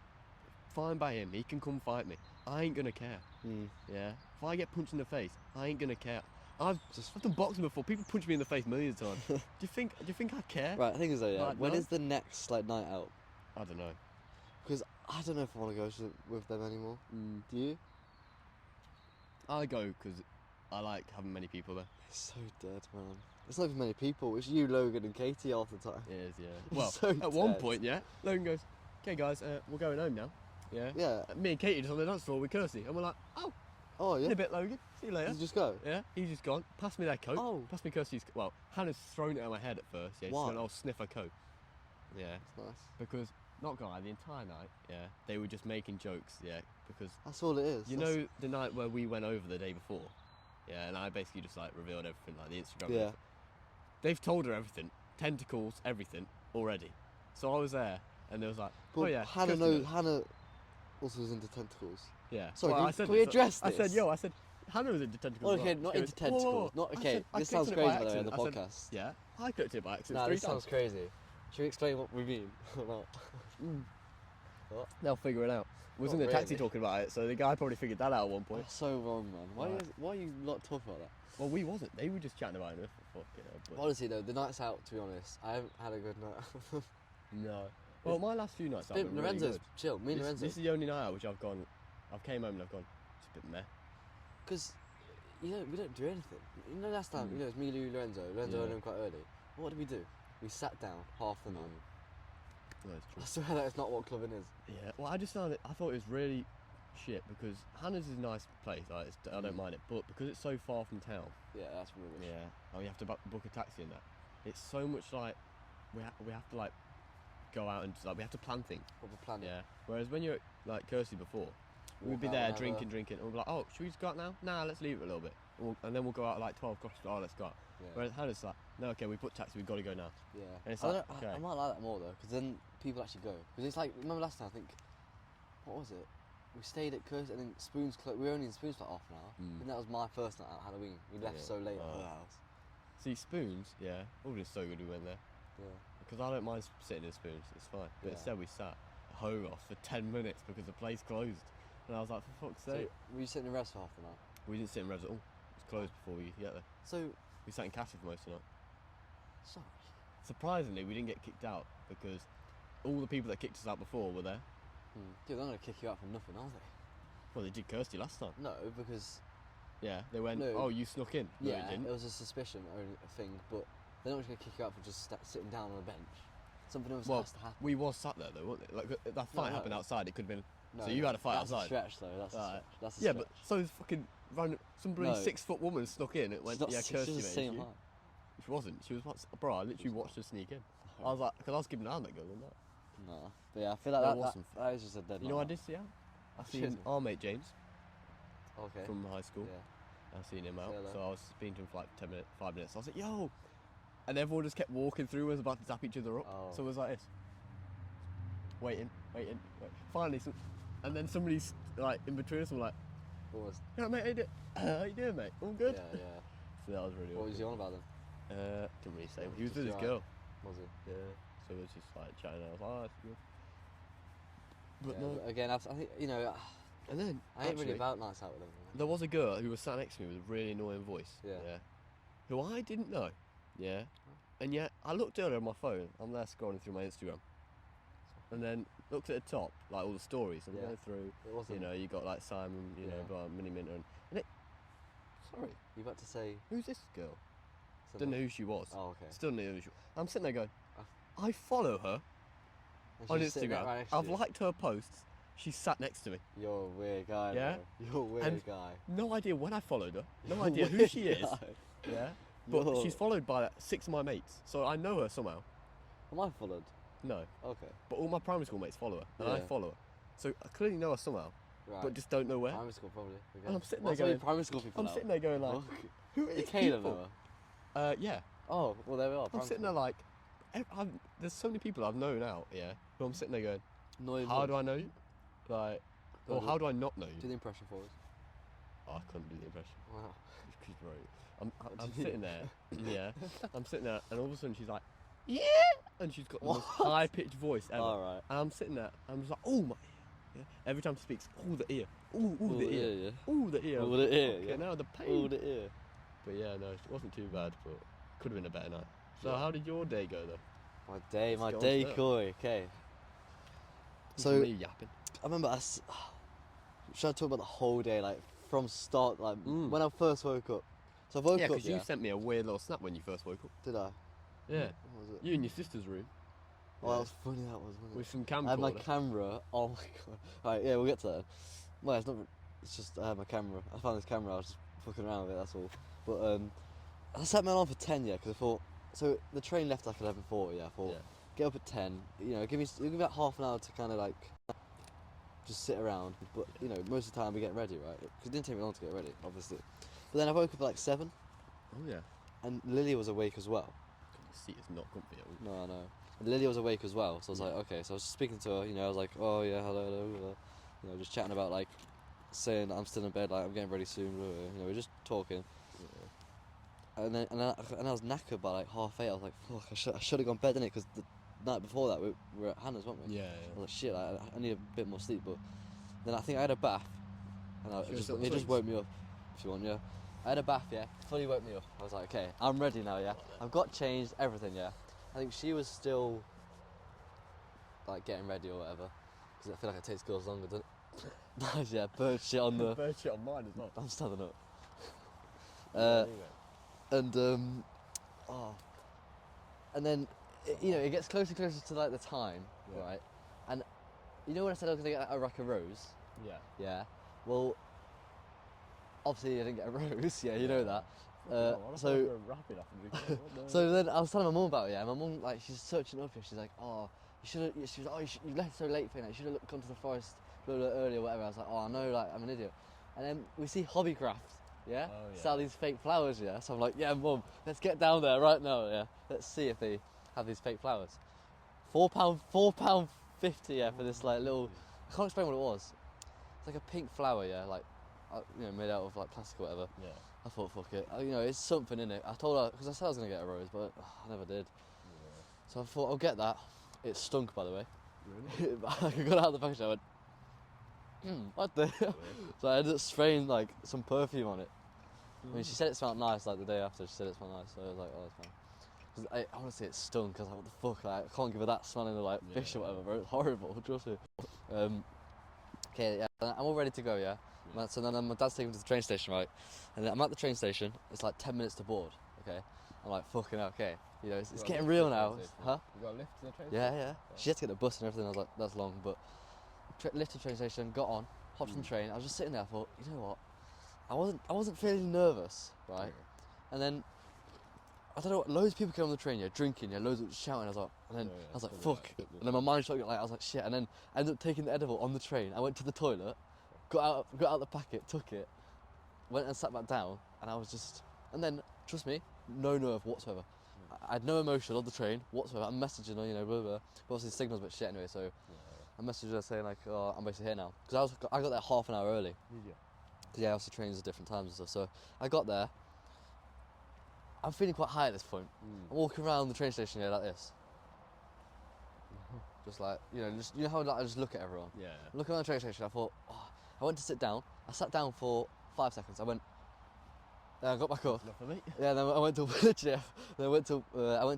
fine by him. He can come fight me. I ain't going to care. Mm. Yeah. If I get punched in the face, I ain't going to care. I've done boxing before. People punch me in the face millions of times. do you think I care? Right. The thing is though, yeah. Like, When no. is the next like night out? I don't know. Because I don't know if I want to go with them anymore. Do you? I go because I like having many people there. It's so dead, man. It's not even many people. It's you, Logan, and Katie half the time. It is, yeah. It's Well, so at one dead. point, yeah, Logan goes, okay, guys, we're going home now. Yeah. Yeah. Me and Katie just on the dance floor with Kirsty, and we're like, oh, Oh yeah. in a bit, Logan. See you later. Did you just go? Yeah, he's just gone. Pass me that coat. Oh. Pass me Kirsty's. Well, Hannah's thrown it at my head at first. Yeah, she's Why? gone, oh, sniff her coat. Yeah, That's nice. because not gonna lie, the entire night, yeah, they were just making jokes. Yeah, because That's all it is. you That's- know the night where we went over the day before. Yeah, and I basically just like revealed everything, like the Instagram. and Yeah. everything. They've told her everything, tentacles, everything already. So I was there, and there was like, But oh yeah, Hannah Kirsty knows. knows. Hannah also was into tentacles. Yeah. Sorry, Well, can I we- said can we this, address I said, this? yo, I said, Hannah was into tentacles. Well, as okay, well. not She into goes, "Whoa, whoa, tentacles. whoa." Not I okay. said, I This clicked sounds on it crazy by by the way on accident. the I said, podcast. yeah, I clicked it by accident Nah, three this times. sounds crazy. Should we explain what we mean? About- What? They'll figure it out. We was Not in the taxi really. talking about it, so the guy probably figured that out at one point. That's so wrong, man. Right. Why are you not talking about that? Well, we wasn't. They were just chatting about it. Fuck, you know, but Honestly though, the nights out, to be honest, I haven't had a good night. no. Well, my last few nights have been really Lorenzo's good. chill. Me and This Lorenzo. is the only night out which I've came home and I've gone, it's a bit meh. Because we don't do anything. You know, last time, it's me, Lou, Lorenzo. Lorenzo went home quite early. What did we do? We sat down half the night. No, it's true. I swear that is not what clubbing is. Yeah, well, I just found it. I thought it was really shit because Hannah's is a nice place. I don't mind it, but because it's so far from town, Yeah, that's rubbish. yeah, and you have to book a taxi and that. It's so much like we have to like go out and like we have to plan things. Proper planning. Yeah. Whereas when you're at, like Kirsty before, we'd be Walk out there whenever. drinking, and we'd be like, oh, should we just go out now? Nah, let's leave it a little bit, and then we'll go out at like 12 o'clock. Oh, let's go out. Yeah. Whereas Hannah's like, no, okay, we put taxi, we've got to go now. Yeah. And it's I, like, don't- okay. I might like that more though, because then people actually go. Because it's like, remember last time, I think, what was it? We stayed at Kirsty and then Spoons closed. We were only in Spoons for half an hour. And that was my first night out, Halloween. We left Yeah. so late at Oh. her house. See, Spoons, yeah, all been so good we went there. Yeah. Because I don't mind sitting in Spoons, it's fine. But Yeah. instead we sat home off for 10 minutes because the place closed. And I was like, for fuck's So, sake. were you sitting in rest for half the night? We didn't sit in Revs at all. It was closed before we get there. So, We sat in Castle for most of the night. sorry. Surprisingly, we didn't get kicked out because all the people that kicked us out before were there. Dude, they're not going to kick you out for nothing, are they? Well, they did Kirsty last time. No, because Yeah, they went, No. oh, you snuck in. No, yeah, you didn't. it was a suspicion or a thing, but they're not going to kick you out for just sitting down on a bench. Something else Well, has to happen. we was sat there though, wasn't it? Like that fight no. happened outside. It could have been. No, so you had a fight that's outside. A stretch though. That's a Right. stretch. That's a Yeah, stretch. but so this fucking random, some bloody No. 6-foot woman snuck in. It went, She's not yeah, six, Kirsty, she's the mate. same She, height. she wasn't. She was, bro. I literally watched her sneak in. I was like, because I was giving an eye on that girl, wasn't I? Nah, but yeah, I feel like There that, was that, some that is just a dead. You know, I night. did see her. I Shit. seen our mate James Okay. from high school. Yeah. I seen him out, Say hello. so I was speaking to him for like 10 minutes, 5 minutes. I was like, yo, and everyone just kept walking through. Was about to zap each other up. Oh. So it was like this, waiting. Finally, and then somebody's like in between us. I'm like, Almost. yeah, mate, how you doing, mate? All good. Yeah, yeah. So that was really. What was he on about then? Didn't really say. He was Just with his your girl. Was he? Yeah. So it was just like chatting. I was like, oh, that's good. But Yeah, no. but again, I think you know, And then I ain't really actually, about nights out with them. there was a girl who was sat next to me with a really annoying voice. Yeah. Who I didn't know. Yeah. And yet I looked earlier on my phone. I'm there scrolling through my Instagram. And then looked at the top, like all the stories. I'm Yeah. going through. It wasn't. You know, you got like Simon, you know, Yeah. blah, Mini Minter, and it. Sorry, You about to say? who's this girl? something? Didn't know who she was. Oh, okay. Still don't know who she was. I'm sitting there going, Oh. I follow her And on she's sitting Instagram. right next to I've you. liked her posts. She's sat next to me. You're a weird guy. Yeah? Bro. You're a weird And- guy. No idea when I followed her. No You're a idea who weird she is. guy. Yeah. But You're- she's followed by 6 of my mates, so I know her somehow. Am I followed? No, Okay. but all my primary school mates follow her, and I Yeah. follow her. So I clearly know her somehow, Right. but just don't know where. Primary school probably. And I'm sitting Well, there so many going, primary school people. I'm now. sitting there going like, Fuck. who are Did these Caleb people? know her? Yeah. Oh, well there we are. I'm primary sitting there like, there's so many people I've known out, yeah, who I'm sitting there going, Annoying how voice. do I know you? Like, Go or on, how do I not know Do you? the impression for us. Oh, I couldn't do the impression. Wow. She's right. I'm do you sitting there, yeah, I'm sitting there, and all of a sudden she's like, yeah, and she's got the most What? high-pitched voice ever. Alright. And I'm sitting there, I'm just like, oh my ear. Yeah? Every time she speaks, oh the ear, oh the ear, yeah. oh the ear. Ooh, the ear, Okay, yeah. now the pain. Oh, the ear. But yeah, no, it wasn't too bad, but could have been a better night. So Yeah. how did your day go though? My day, Let's get on to that. Corey. Okay. Just So- me yapping. I remember should I talk about the whole day, like from start, like Mm. when I first woke up. So I woke Yeah, up. because you sent me a weird little snap when you first woke up. Did I? Yeah, What was it? you in your sister's room Oh, that was funny. That was. Wasn't with it? some I had my camcorder. camera. Oh my god. Right, yeah, we'll get to that. Well, it's not. It's just I had my camera. I found this camera. I was just fucking around with it. That's all. But I set my alarm for 10. Yeah, because I thought. So the train left like 11:40. Yeah, I thought. Yeah. Get up at 10. You know, give me about half an hour to kind of like. Just sit around. But you know, most of the time we get ready, right? Because it didn't take me long to get ready, obviously. But then I woke up at like 7, Oh yeah. and Lily was awake as well. The seat is not comfy at all. No, I know. And Lily was awake as well, so I was like, okay. So I was just speaking to her, you know, I was like, oh yeah, hello, you know, just chatting about like, saying that I'm still in bed, like I'm getting ready soon, you know, we're just talking. Yeah. And then I was knackered by like 8:30. I was like, fuck, I should have gone to bed in it because the night before that we were at Hannah's, weren't we? Yeah, I was like, shit, I need a bit more sleep. But then I think I had a bath, and Should we sit on it the just swings? woke me up. If you want, yeah. I had a bath, yeah. Fully woke me up. I was like, okay, I'm ready now, yeah. I've got changed, everything, yeah. I think she was still like getting ready or whatever, because I feel like it takes girls longer, doesn't it? Nice, yeah, bird shit on the. Bird shit on mine as well. I'm standing up. Anyway. And oh, and then it gets closer and closer to like the time, Yeah. right? And you know when I said I was gonna get a rack of rose? Yeah. Yeah. Well, obviously I didn't get a rose. Yeah, you know that. So then I was telling my mum about it. Yeah, my mum like she's searching up here. She's like, oh, you should have. She was like, oh, you left so late for you should have gone to the forest a little bit earlier, or whatever. I was like, oh, I know, like I'm an idiot. And then we see Hobbycraft. Yeah? Oh, yeah. Sell these fake flowers, yeah? So I'm like, yeah, Mum, let's get down there right now, yeah? Let's see if they have these fake flowers. £4.50, yeah, for this like little, I can't explain what it was. It's like a pink flower, yeah, like, made out of like plastic or whatever. Yeah. I thought, fuck it, it's something in it. I told her, because I said I was going to get a rose, but I never did. Yeah. So I thought, I'll get that. It stunk, by the way. Really? I got out of the package, I went, what the hell? So I ended up spraying like some perfume on it. I mean, she said it smelled nice like the day after. She said it smelled nice, so I was like, oh, that's fine. 'Cause honestly, it stunk. I was like, what the fuck? Like, I can't give her that smelling of like fish or whatever, bro. It's horrible. Trust me. Okay, yeah, I'm all ready to go. Yeah. So then my dad's taking me to the train station, right? And then I'm at the train station. It's like 10 minutes to board. Okay. I'm like, fucking hell, okay. It's getting real now. Huh? You got a lift to the train Yeah, station? yeah. She had to get the bus and everything. I was like, that's long, but lifted to the train station, got on, hopped on the train. I was just sitting there. I thought, you know what? I wasn't feeling nervous, right? Yeah. And then I don't know what. Loads of people came on the train, yeah, drinking, yeah, loads of shouting. I was like, and then I was like, fuck. And then my mind started like, I was like, shit. And then I ended up taking the edible on the train. I went to the toilet, got out the packet, took it, went and sat back down, and I was just. And then, trust me, no nerve whatsoever. I had no emotion on the train whatsoever. I'm messaging her, blah, blah, blah. But obviously the signal's a bit shit anyway, so I messaged her saying like, oh, I'm basically here now. Because I got there half an hour early. Yeah. Yeah, obviously trains at different times and stuff. So I got there. I'm feeling quite high at this point. I'm walking around the train station here like this. Just like, just how like, I just look at everyone. Yeah. Looking around the train station, I thought, I went to sit down. I sat down for 5 seconds. I went, then I got back up. Enough for me. Yeah, then I went to literally, then I went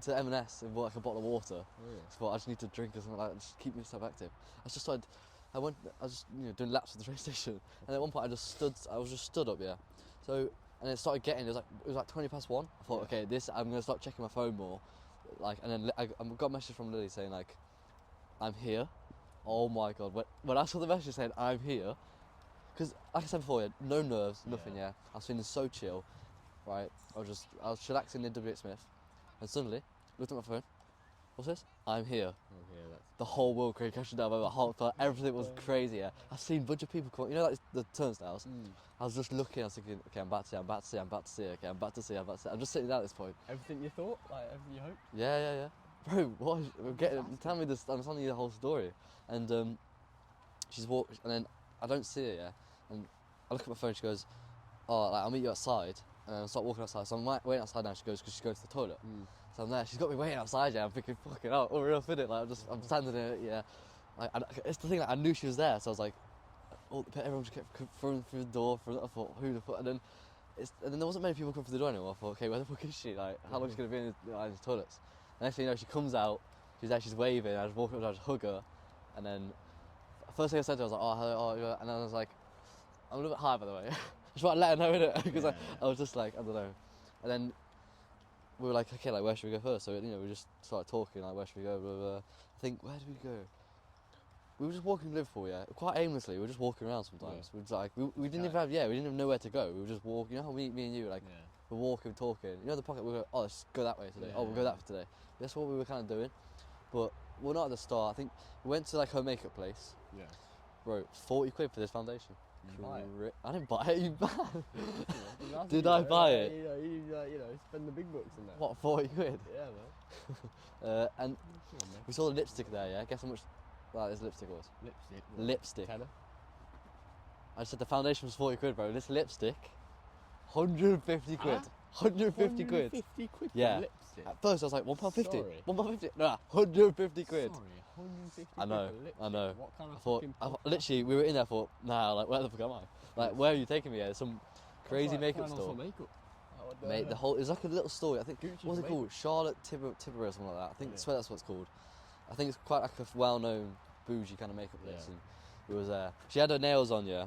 to M&S and bought like a bottle of water. Oh, yeah. So I thought I just need to drink or something like that, just keep myself active. I was just doing laps at the train station, and at one point I was just stood up, yeah. So, and it started getting, it was like 20 past 1. I thought, okay, I'm gonna start checking my phone more, like, and then I got a message from Lily saying like, I'm here. Oh my god, when I saw the message saying I'm here, because like I said before, yeah, no nerves, nothing, yeah. I was feeling so chill, right. I was chillaxing in WH Smith, and suddenly looked at my phone. What's this? I'm here. Oh, yeah, that's The whole world came crashing down. My heart felt everything was crazy. Yeah. I've seen a bunch of people come. Like the turnstiles. I was just looking. I was thinking, okay, I'm about to see. I'm about to see. I'm about to see. Okay, I'm about to see. I'm just sitting down at this point. everything you thought, like everything you hoped. Yeah. Bro, what? We're getting. Tell me this. I'm telling you the whole story. And she's walked, and then I don't see her. Yeah. And I look at my phone. She goes, oh, like I'll meet you outside. And I start walking outside. So I'm waiting outside now. She goes because she's going to the toilet. So I'm there. She's got me waiting outside. Yeah, I'm thinking, fucking hell, we're off in it. Like I'm standing there. Yeah. Like, it's the thing. Like, I knew she was there, so I was like, everyone just kept coming through the door. I thought, who the fuck? And then there wasn't many people coming through the door anymore. I thought, okay, where the fuck is she? Like, how long is she gonna be in the toilets? And next thing you know, she comes out. She's there. She's waving. I just walk up and I just hug her. And then first thing I said to her, I was like, oh, hello, and then I was like, I'm a little bit high, by the way. Just want to let her know, innit? Because I was just like, I don't know. And then we were like, okay, like, where should we go first? So, we just started talking, like, where should we go? Blah, blah, blah. I think, where did we go? We were just walking Liverpool, yeah, quite aimlessly. We were just walking around sometimes. We were like, we didn't even we didn't even know where to go. We were just walking. You know how me and you, like, we're walking, talking. The pocket, we go, oh, let's go that way today. We'll go that for today. That's what we were kind of doing. But we're not at the start. I think we went to, like, her makeup place. Yeah. Bro, 40 quid for this foundation. Buy it? I didn't buy it, you bad. Did I buy it? You spend the big bucks in that. What, 40 quid? Yeah, man. And we saw the lipstick there, yeah? Guess how much this lipstick was? Lipstick. Tenner. I said the foundation was 40 quid, bro. This lipstick, 150 quid. 150 quid. 150 quid for Yeah. lipstick? At first I was like, £1.50. Sorry. £1.50. No, 150 quid. Sorry, 150 I know, quid for lipstick. I know. What kind of I thought, fucking literally, we were in there, I thought, nah, like, where the fuck am I? Like, where are you taking me? Some crazy makeup store. Makeup. Mate, it was like a little store. I think, Gucci what's it for called? Charlotte Tilbury or something like that. I swear that's what it's called. I think it's quite like a well-known bougie kind of makeup place. Yeah. And we was there. She had her nails on, yeah.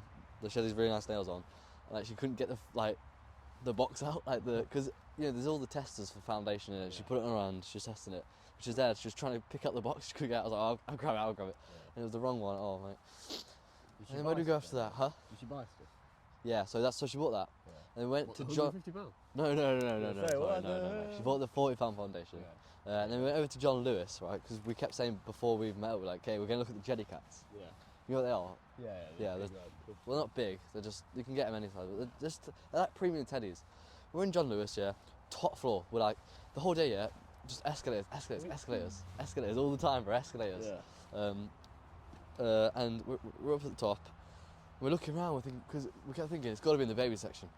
She had these really nice nails on. And, like she couldn't get the box out, like because there's all the testers for foundation in it. She Yeah. put it on her hand. She was testing it. She was there. She was trying to pick up the box. She couldn't get it. I was like, I'll grab it. I'll grab it. Yeah. And it was the wrong one. Oh mate. Did she And then buy where do we go stuff after then? that, huh? Did she buy stuff? Yeah. So she bought that. Yeah. And we went What, to John. £150? No. Say, Sorry, what no. She the- bought the £40 foundation. Yeah. And then we went over to John Lewis, right? Because we kept saying before we met, we're like, okay, we're going to look at the Jetty cats. Yeah. You know what they are? Yeah. Yeah, big there's- man. Well, they're not big. They're just, you can get them any size. But they're like premium teddies. We're in John Lewis, yeah. Top floor. We're like, the whole day, yeah. Just escalators all the time, bro. Escalators. Yeah. And we're up at the top. We're looking around. We're thinking, because we kept thinking it's got to be in the baby section.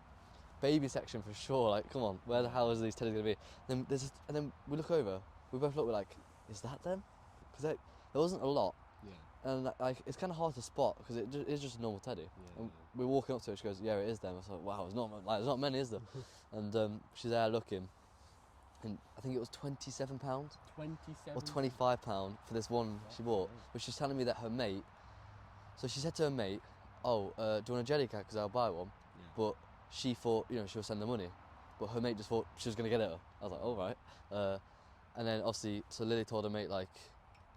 Baby section for sure. Like, come on, where the hell is these teddies gonna be? And then we look over. We both look. We're like, is that them? Because there wasn't a lot, Yeah. and like it's kind of hard to spot because it's just a normal teddy. Yeah. And we're walking up to it. She goes, yeah, it is them. I was like, wow, there's not many, is there? And she's there looking, and I think it was £27 £27. or £25 for this one she bought. But she's telling me that her mate. So she said to her mate, "Oh, do you want a jelly cat? Because I'll buy one." Yeah. But she thought, she'll send the money. But her mate just thought she was gonna get it. I was like, all right. And then obviously, so Lily told her mate like,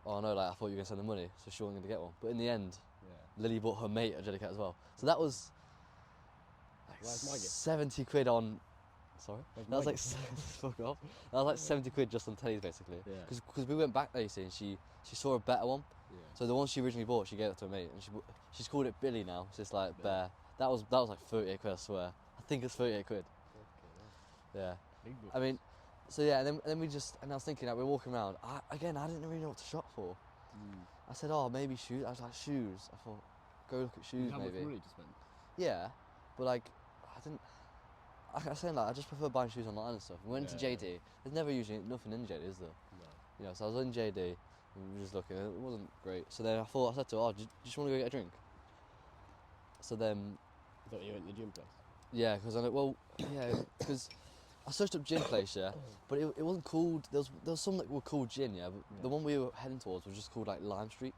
"Oh no, like I thought you were gonna send the money, so she wasn't gonna get one." But in the end, Yeah. Lily bought her mate a jelly cat as well. So that was like Where's my gift? 70 quid on. Sorry, Where's that was my like gift? fuck off. That was like 70 quid just on teddies basically. Yeah. Because we went back there, you see, and she saw a better one. Yeah. So the one she originally bought, she gave it to her mate, and she's called it Billy now. So it's like Billy. Bear. That was like 38 quid, I swear. I think it's 38 quid. Okay, Yeah. big I mean, so yeah, and then we just, and I was thinking, like, we're walking around. I didn't really know what to shop for. I said, oh, maybe shoes. I was like, shoes. I thought, go look at shoes How much maybe. money to spend? Yeah, but like, I didn't. I was saying like, I just prefer buying shoes online and stuff. We went to Yeah. JD. There's never usually nothing in JD, is there? No. So I was in JD, and we were just looking, and it wasn't great. So then I said to her, oh, do you just want to go get a drink? So then, I thought you went to the gym place. yeah, because I'm like, well, yeah, because I searched up gin place, yeah, but it wasn't called, there was some that were called gin, yeah, but the one we were heading towards was just called like Lime Street.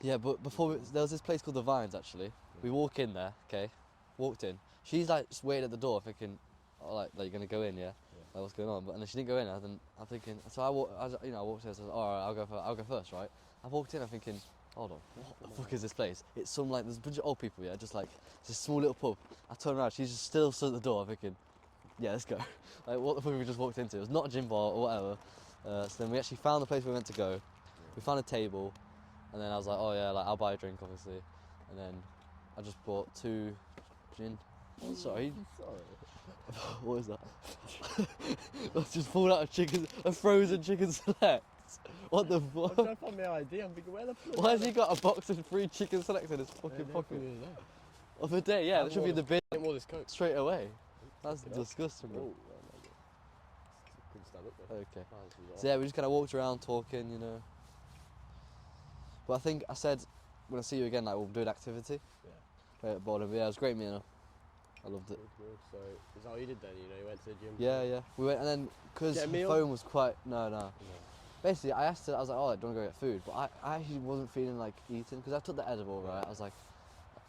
Yeah, but before, there was this place called The Vines, actually. We walk in there, okay, walked in. She's like just waiting at the door thinking, oh, like you're going to go in, yeah? Like, what's going on? But and then she didn't go in. I'm thinking. So I walked in. I said, all right, I'll go first, right? I walked in. I'm thinking, hold on, what the fuck is this place? It's some like there's a bunch of old people, yeah, just like it's a small little pub. I turn around. She's just still stood at the door. I'm thinking, yeah, let's go. Like what the fuck have we just walked into? It was not a gym bar or whatever. So then we actually found the place we were meant to go. We found a table, and then I was like, oh yeah, like I'll buy a drink, obviously. And then I just bought 2 gin. Oh, sorry. What is that? That's just pulled out a frozen chicken select. What the I'm fuck? trying to find my ID. I'm thinking, where the fuck? Why has he got a box of 3 chicken selects in his fucking pocket? Of the day, yeah, that should be in the bin All this coke. straight away. That's Fucking hell. disgusting, Oh, bro. my God. Couldn't stand up there. Okay. Oh, So yeah, we just kind of walked around talking, But I think I said, when I see you again, like we'll do an activity. Yeah. At bowling. But yeah, it was great meeting her. I loved it. Good. So, is that what you did then? You went to the gym? Yeah. We went, and then because Get a the meal? phone was quite no. No. Basically, I asked her. I was like, "Oh, do you want to go get food?" But I actually wasn't feeling like eating because I took the edible, right? I was like,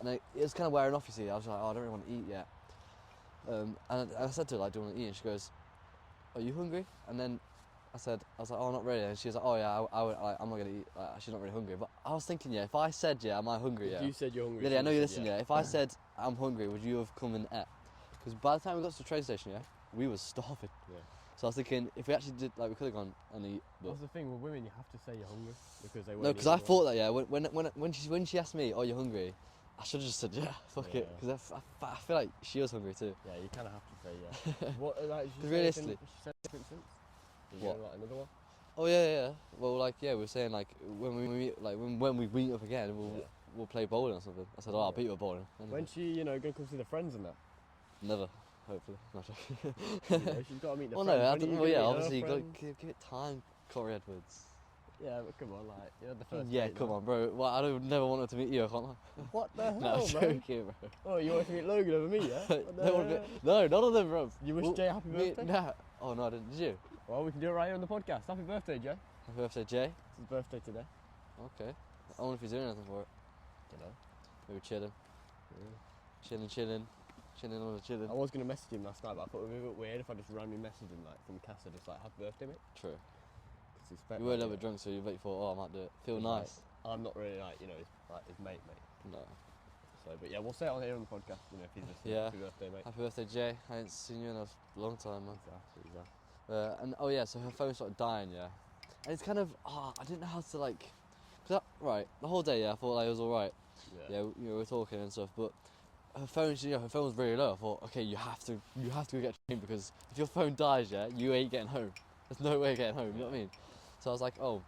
and it was kind of wearing off. You see, I was like, "Oh, I don't really want to eat yet." And I said to her, like, "Do you want to eat?" And she goes, "Are you hungry?" And then I was like, "Oh, not really." And she was like, "Oh yeah, I'm not gonna eat." Like, she's not really hungry. But I was thinking, yeah, if I said, "Yeah, am I hungry?" Yeah. You said you're hungry. Lily, I know she you said listen, yeah. If I said I'm hungry, would you have come and ate? Because by the time we got to the train station, yeah, we were starving. Yeah. So I was thinking, if we actually did, like, we could have gone and eat. But That's the thing with women, you have to say you're hungry because they won't. no, because I thought that, yeah. When she asked me, "Oh, you're hungry?" I should have just said, "Yeah, fuck it," Yeah. because I feel like she was hungry too. Yeah, you kind of have to say yeah. What? Like, she 'Cause realistically- She said different since. Is What? there, like another one? Oh yeah. Well, like yeah, we were saying like when we meet, like when we meet up again, Yeah. we'll play bowling or something. I said, "Oh, I'll beat you at bowling." When she, going to come see the friends and that. Never, hopefully. Not joking. She's got to meet the Well, friends. no, I When are don't, you well, gonna yeah, meet her obviously you got to friends? give it time, Corey Edwards. Yeah, but come on, like you're the first. Yeah, date come now. on, bro. Well, I don't never wanted to meet you, I can't lie. What the hell, No, I'm bro? joking, bro. Oh, you want to meet Logan over me, yeah? What the No, one hell? bit- no, none of them, bro. You wish Well, Jay happy me- birthday? Nah. Oh no, I didn't. Did you? Well, we can do it right here on the podcast. Happy birthday, Jay. Happy birthday, Jay. his birthday today. Okay. I wonder if he's doing anything for it. Don't know. Maybe chilling. Chilling on the chilling. I was gonna message him last night, but I thought it would be a bit weird if I just randomly messaged him like from Casa, just like happy birthday, mate. True. 'Cause he's You were a little bit drunk, so you thought, oh, I might do it. Feel He's nice. I'm not really like his mate. No. So, but yeah, we'll say it on here on the podcast. If he's listening. Yeah. Happy birthday, mate. Happy birthday, Jay. I ain't seen you in a long time, man. Exactly. And oh yeah, so her phone started dying, yeah. And it's kind of, I didn't know how to like, right, the whole day, yeah, I thought like, it was alright. Yeah, we were talking and stuff, but her phone was really low. I thought, okay, you have to go get a train, because if your phone dies, yeah, you ain't getting home. There's no way of getting home, you know what I mean? So I was like, oh,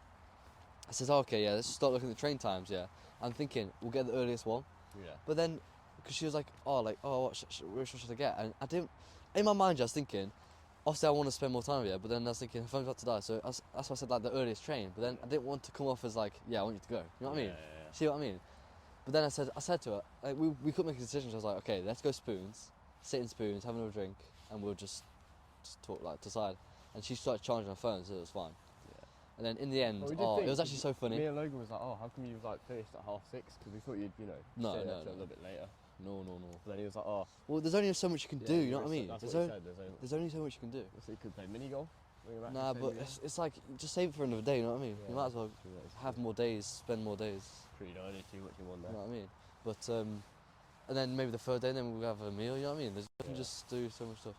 I says, okay, yeah, let's start looking at the train times, yeah. I'm thinking, we'll get the earliest one. Yeah. But then, because she was like, what should I get? And I didn't, in my mind, I was thinking, obviously I want to spend more time with her, but then I was thinking, her phone's about to die, so that's why I said like the earliest train. But then I didn't want to come off as like, yeah, I want you to go. You know what I mean? Yeah. See what I mean? But then I said to her, like, we couldn't make a decision. So I was like, okay, let's go Spoons, sit in Spoons, have another drink, and we'll just talk, like, decide. And she started charging her phone, so it was fine. Yeah. And then in the end, it was actually so funny. Me and Logan was like, how come you like finished at 6:30? Because we thought you'd, No, stay up till a little bit later. No. But then he was like, well, there's only so much you can do, you know what I mean? That's There's, what he said. there's only so much you can do. So you could play mini golf. Nah, but it's like, just save it for another day, you know what I mean? Yeah, you might as well have more days, spend more days. Pretty early too much in one day. You know what I mean? But, and then maybe the third day, then we'll have a meal, you know what I mean? You can just do so much stuff.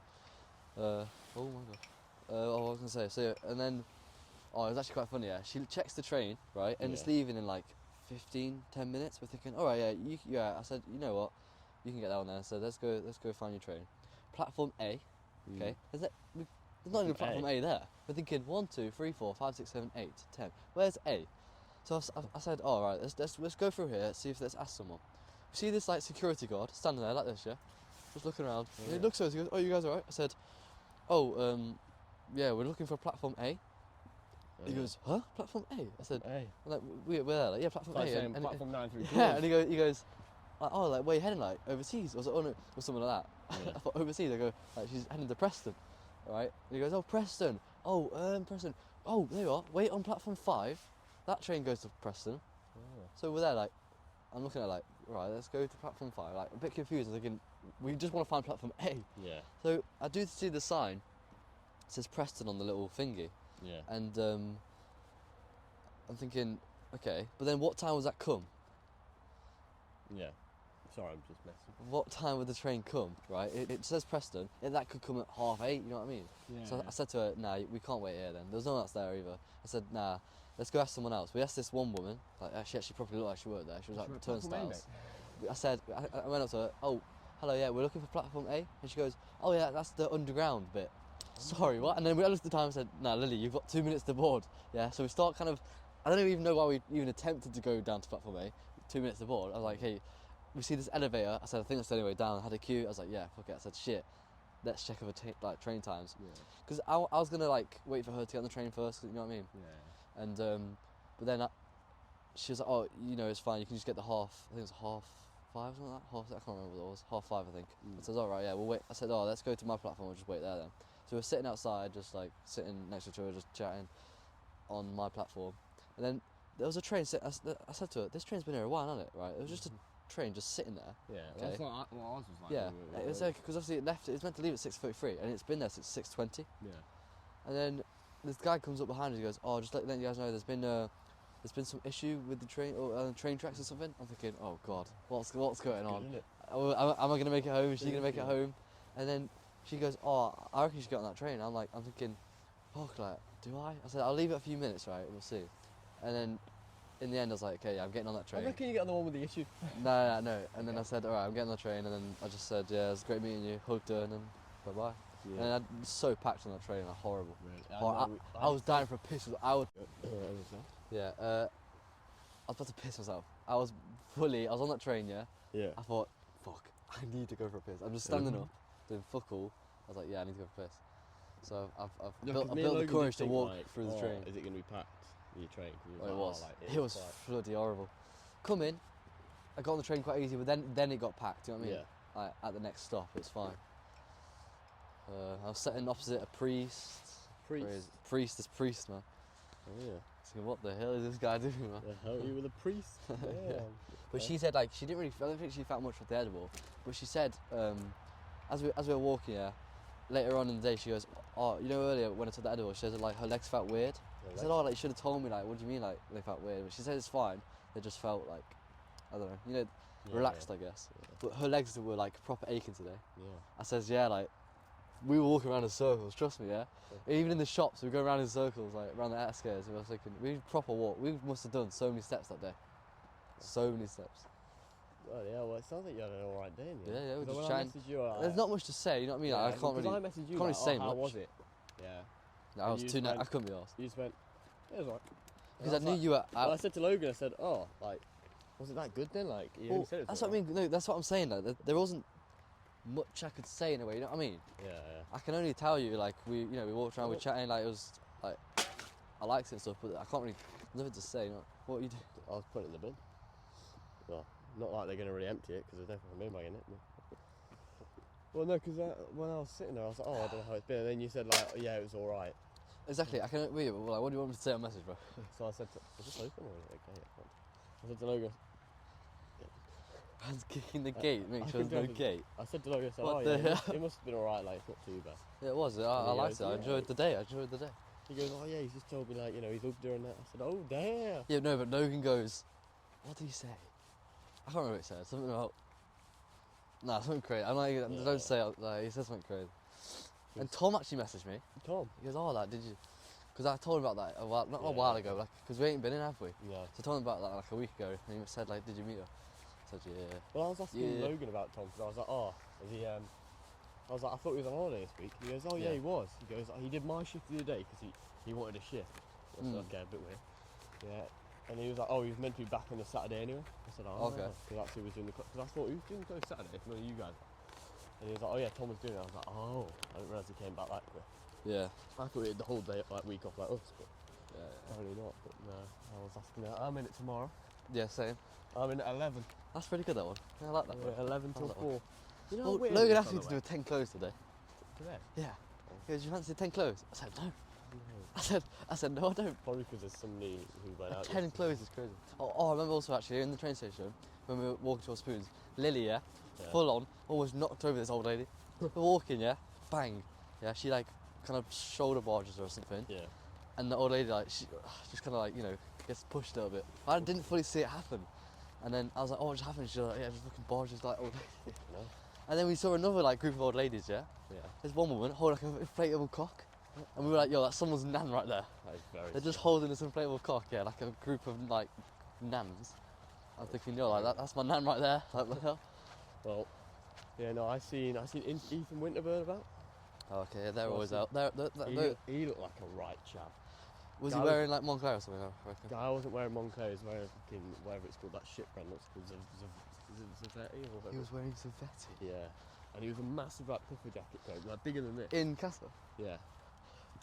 Oh my god. What was I going to say? So, and then, it was actually quite funny, yeah. She checks the train, right? And it's leaving in like 10 minutes. We're thinking, alright, yeah, I said, you know what? You can get that one there. So let's go find your train. Platform A, okay? There's not even platform A there. We're thinking 1, 2, 3, 4, 5, 6, 7, 8, 10. Where's A? So I said, alright, let's go through here, see if let's ask someone. We see this like security guard standing there like this, yeah? Just looking around. And he looks at us, he goes, oh, you guys alright? I said, yeah, we're looking for platform A. He goes, huh? Platform A? I said, A. I'm like, we're there, like, yeah, platform A. And platform 9 through yeah, and he goes, like, oh, like, where you heading, like, overseas? I was like, oh no, or something like that. Yeah. I thought, overseas? I go, like, she's heading to Preston, right? And he goes, oh, Preston. Oh, Preston. Oh, there you are. Wait on platform 5. That train goes to Preston. Oh. So we're there, like, I'm looking at, like, right, let's go to platform 5. Like, a bit confused. I'm thinking, we just want to find platform A. Yeah. So I do see the sign. It says Preston on the little thingy. Yeah. And I'm thinking, okay, but then what time would that come? Yeah. Sorry, I'm just messing. What time would the train come, right? It says Preston, that could come at 8:30, you know what I mean? Yeah. So I said to her, nah, we can't wait here then. There was no one else there either. I said, nah, let's go ask someone else. We asked this one woman, like, she actually probably looked like she worked there. She was like turnstiles. I said, I went up to her, oh, hello, yeah, we're looking for platform A. And she goes, oh yeah, that's the underground bit. Sorry, what? And then we looked at the time and said, nah, Lily, you've got 2 minutes to board. Yeah, so we start kind of, I don't even know why we even attempted to go down to platform A. 2 minutes to board. I was like, hey, we see this elevator. I said, I think that's the only way down. I had a queue. I was like, yeah, fuck it. I said, shit, let's check over train times. Because I was going to like wait for her to get on the train first, you know what I mean? Yeah. And, but then she was like, oh, it's fine. You can just get the I think it was 5:30, something like that. I can't remember what it was. 5:30, I think. I said, all right, yeah, we'll wait. I said, oh, let's go to my platform. We'll just wait there then. So we're sitting outside, just like sitting next to each other, just chatting on my platform. And then there was a train. I said to her, this train's been here a while, hasn't it? Right? It was just a train just sitting there. Yeah, okay? that's what ours was like. Yeah, it was like, because obviously it was meant to leave at 6:33, and it's been there since 6:20. Yeah. And then this guy comes up behind us. He goes, "Oh, just letting you guys know, there's been some issue with the train or train tracks or something." I'm thinking, "Oh God, what's going on? Am I gonna make it home? Is she gonna make it home?" And then she goes, "Oh, I reckon you should get on that train." I'm thinking, "Fuck, like, do I?" I said, "I'll leave it a few minutes, right? We'll see." And then in the end, I was like, "Okay, yeah, I'm getting on that train." I reckon you get on the one with the issue. No. And then I said, "All right, I'm getting on the train." And then I just said, "Yeah, it was great meeting you." Hugged her and then bye bye. Yeah. And I was so packed on that train, like horrible. Really? I was dying for a piss. I was about to piss myself. I was on that train, yeah. Yeah. I thought, fuck, I need to go for a piss. I'm just standing up, doing fuck all. I was like, yeah, I need to go for a piss. So I've built the courage to walk through the train. Is it going to be packed, your train? It was. It was bloody horrible. Come in, I got on the train quite easy, but then it got packed, you know what I mean? Yeah. Like, at the next stop, it was fine. I was sitting opposite a priest. Priest, this priest, man. Oh, yeah. Thinking, what the hell is this guy doing, man? The hell, you were the priest. Yeah. Damn. But Okay. she said, like, she didn't really, I don't think she felt much with the edible, but she said, as we were walking, yeah, later on in the day, she goes, oh, you know, earlier when I took the edible, she said, like, her legs felt weird. I said, oh, like, you should have told me, like, what do you mean, like, they felt weird? But she said it's fine, they just felt, like, I don't know, you know, Yeah, relaxed, yeah. I guess. Yeah. But her legs were, like, proper aching today. Yeah. I says, yeah, like, we were walking around in circles, trust me, yeah? Even in the shops, we go around in circles, like, around the escalators, and I was thinking, we proper walk, we must have done so many steps that day. So many steps. Well, yeah, well, it sounds like you had an alright day, Yeah, yeah, we 'Cause just when I chatting. messaged you, There's not much to say, you know what I mean? yeah, Like, I can't really, I messaged you, can't really like, say how much. was it? Yeah. No, I And was you too, just went- I couldn't be asked. You just went, it was alright. Because I knew you were Well, I out. said to Logan, I said, oh, like, was it that good then? Like, you only Well, said it was that's what I mean, no, that's what I'm saying, like, there wasn't much I could say in a way, you know what I mean? Yeah, yeah. I can only tell you, like, we walked around, we were chatting, like, it was, like, I liked it and stuff, but I can't really, nothing to say, you know? What you do? I was putting it in the bin. Well, not like they're going to really empty it, because there's definitely a bin bag in it. Well, no, because when I was sitting there, I was like, oh, I don't know how it's been. And then you said, like, oh, yeah, it was alright. Exactly, I can, wait, well, like, what do you want me to say on message, bro? So I said, is this open or is it okay? Yeah, fine. I said to Logan, Man's kicking the gate, make I sure there's no can gate. I said to Logan, I said, What oh, the yeah, hell? it must have been alright, like, it's not too bad. Yeah, it was, I he liked goes, it, I yeah. enjoyed the day, He goes, oh, yeah, he's just told me, like, you know, he's up during that. I said, oh, damn. Yeah, no, but Logan goes, what did he say? I can't remember what he said, something about, nah, something crazy, I'm like, Yeah. don't say it, like, he said something crazy. And Tom actually messaged me, Tom. he goes, oh, like, did you, because I told him about that a while, not a Yeah. while ago, like, because we ain't been in, have we? Yeah. So I told him about that like a week ago, and he said, like, did you meet her? I said, yeah. Well, I was asking Yeah. Logan about Tom, because I was like, oh, is he, I was like, I thought he was on holiday this week. He goes, oh, yeah, Yeah. he was. He goes, he did my shift the other day, because he wanted a shift. I said, Mm. okay, a bit weird. Yeah. And he was like, oh, he was meant to be back on the Saturday anyway. I said, oh, Okay. because that's who was doing the because I thought, who's doing the close Saturday if not you guys? And he was like, oh, yeah, Tom was doing it. I was like, oh, I didn't realise he came back that quick. Yeah. I thought he had the whole day, like, week off like us, but Yeah, apparently not. But no, I was asking her, I'm in it tomorrow. yeah, same. I'm in at 11. That's pretty good, that one. Yeah, I like that one. 11 I till like that one. 4. You know Well, how weird Logan it is, asked by me the to do a 10 clothes today. Today? Yeah. He goes, you fancy 10 clothes? I said, no. No. I said, no, I don't. Probably because there's somebody who went out. 10 clothes is crazy. Oh, I remember also actually in the train station when we were walking towards Spoons, Lily, yeah, Yeah. full on, almost knocked over this old lady. We're walking, yeah, bang. Yeah, she like kind of shoulder barges her or something. Yeah. And the old lady, like, she just kind of like, you know, gets pushed a little bit. I didn't fully see it happen. And then I was like, oh, what just happened? She's like, yeah, just fucking barges like old lady. No. And then we saw another like group of old ladies, yeah. Yeah. There's one woman holding like an inflatable cock. And we were like, yo, that's someone's nan right there. That is very. They're just strange. holding this inflatable cock, yeah, like a group of like nans. I'm thinking, yo, like that's my nan right there. Like, what the hell? Well, yeah, no, I seen Ethan Winterbird about. Oh, okay, yeah, they're Well, always see, out. He looked like a right chap. Was guy he was- wearing like Moncler or something? I reckon. Guy wasn't wearing Moncler, he was wearing fucking whatever it's called, that shit brand. What's it called? Zavetti or whatever. He was wearing Zavetti. Yeah. And he was a massive like puffer jacket coat, like bigger than this. In Castle. Yeah.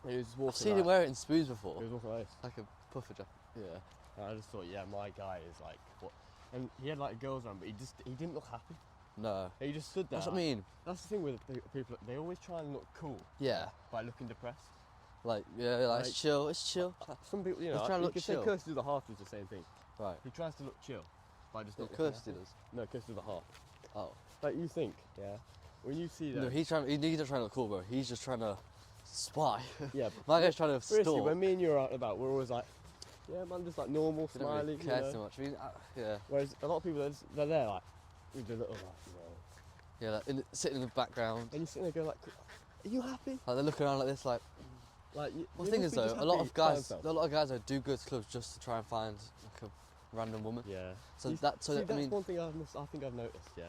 And he was just walking. I've seen like, him wear it in Spoons before. He was walking like this. Like a puffer jacket. Yeah. And I just thought, yeah, my guy is like what. And he had like girls around, but he didn't look happy. No. He just stood there. That's what I like- mean. That's the thing with people. They always try and look cool Yeah. by looking depressed. Like, yeah, like, Like- it's chill, it's chill. Some people, you He's know, trying to you look could chill. say Kirsty the Half is the same thing. Right. He tries to look chill, by just Yeah, not looking Kirsty happy. does. No, Kirsty the Half. Oh. Like you think, yeah. When you see that, No, he's not trying to look cool, bro. He's just trying to spy. yeah. My guy's trying to Seriously, stalk. when me and you are out and about, we're always like, yeah, man, just like normal, We don't really smiling. care you know? too much. I mean, yeah. Whereas a lot of people, they're there like, with their little like, you know. Yeah, like sitting in the background. And you sitting there going like, are you happy? Like they're looking around like this, like. Like, Well, they the thing must is be though, just a lot happy of by guys, themselves. do good clubs just to try and find like a random woman. Yeah. So You that, so see, I that's mean, one thing I think I've noticed. Yeah.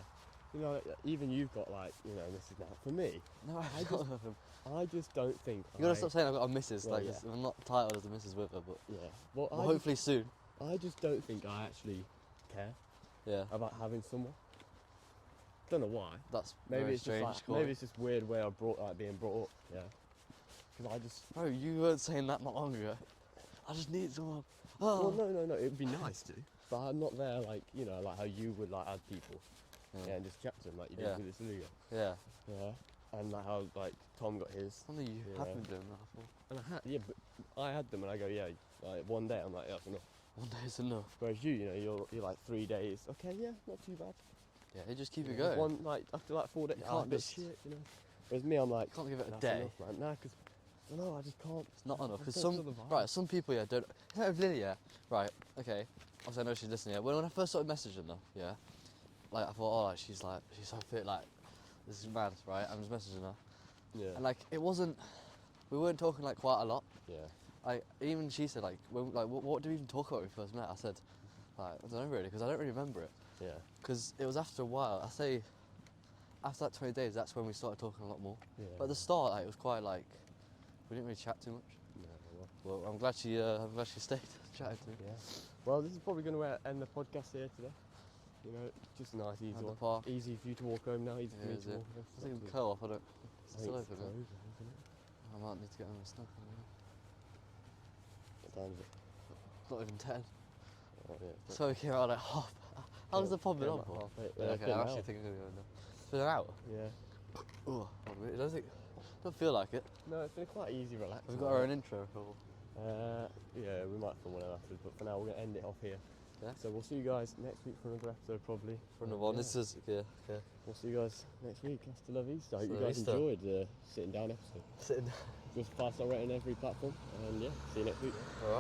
You know, even you've got like, you know, this is now for me. no, I I just- don't. I just don't think. You gotta stop saying I've got a missus. Well, Like yeah. I'm not titled as a missus with her, but Yeah. Well, well, hopefully soon. I just don't think I actually care Yeah, about having someone. Don't know why. that's Maybe very it's strange. just like, Corey. maybe it's just weird way I being brought up. Yeah. Because I just. Bro, you weren't saying that not long ago. I just need someone. Well, Oh. no. It'd be nice to, but I'm not there like you know like how you would like add people. Yeah, and just chat to them like you did Yeah. with this Lugo. Yeah. Yeah. and like how like Tom got his. Something you Yeah. have been doing that for. And I had, yeah, but I had them, and I go, yeah, like one day, I'm like, yeah, that's enough. One day is enough. Whereas you know, you're like 3 days. Okay, yeah, not too bad. Yeah, you just keep You it know, going. One like after like 4 days, You you can't can't do just- shit, you know. Whereas me, I'm like, Can't give it a that's day. enough, man. Nah, because no, I just can't. It's not enough I because don't some feel the vibe. right. Some people don't. It's like with Lily, yeah. Right. Okay. Obviously, I know she's listening. Yeah. When I first started messaging her, yeah, like I thought, oh, like she's so fit. Like this is mad, right? I'm just messaging her, Yeah. and like it wasn't. We weren't talking like quite a lot. Yeah. Like even she said like what did we even talk about when we first met? I said like I don't know really because I don't really remember it Yeah. because it was after a while. I say after that 20 days, that's when we started talking a lot more. Yeah. But at the start, like, it was quite like we didn't really chat too much. No, Well, I'm glad she stayed chatting to me. yeah. Well, this is probably going to end the podcast here today. You know, just a nice, easy At the one. park. Easy for you to walk home now. Easy for Yeah, me is to it? walk home. I think we co-op. I don't. It's I still think open. it's Isn't it? closed, isn't it? I might need to get on the stuff. What time is it? It's not even 10. Oh, yeah, it's So we came out like half. How's yeah, the pod been yeah, on like for? half eight. Yeah, Yeah, okay, been I an actually hour. think I'm going to go now. It's been an hour. Yeah. Oh, I don't think. Don't feel like it. No, it's been quite easy, relaxing. We've got our own intro. Or, Yeah, we might film one afterwards, but for now we're going to end it off here. Yeah. So we'll see you guys next week for another episode, probably. for another one. Yeah. This is yeah. We'll see you guys next week. Hasta la vista. I hope you Hasta la guys vista. enjoyed the sitting down episode. Sitting. Just 5-star rating on every platform, and yeah, see you next week. All right.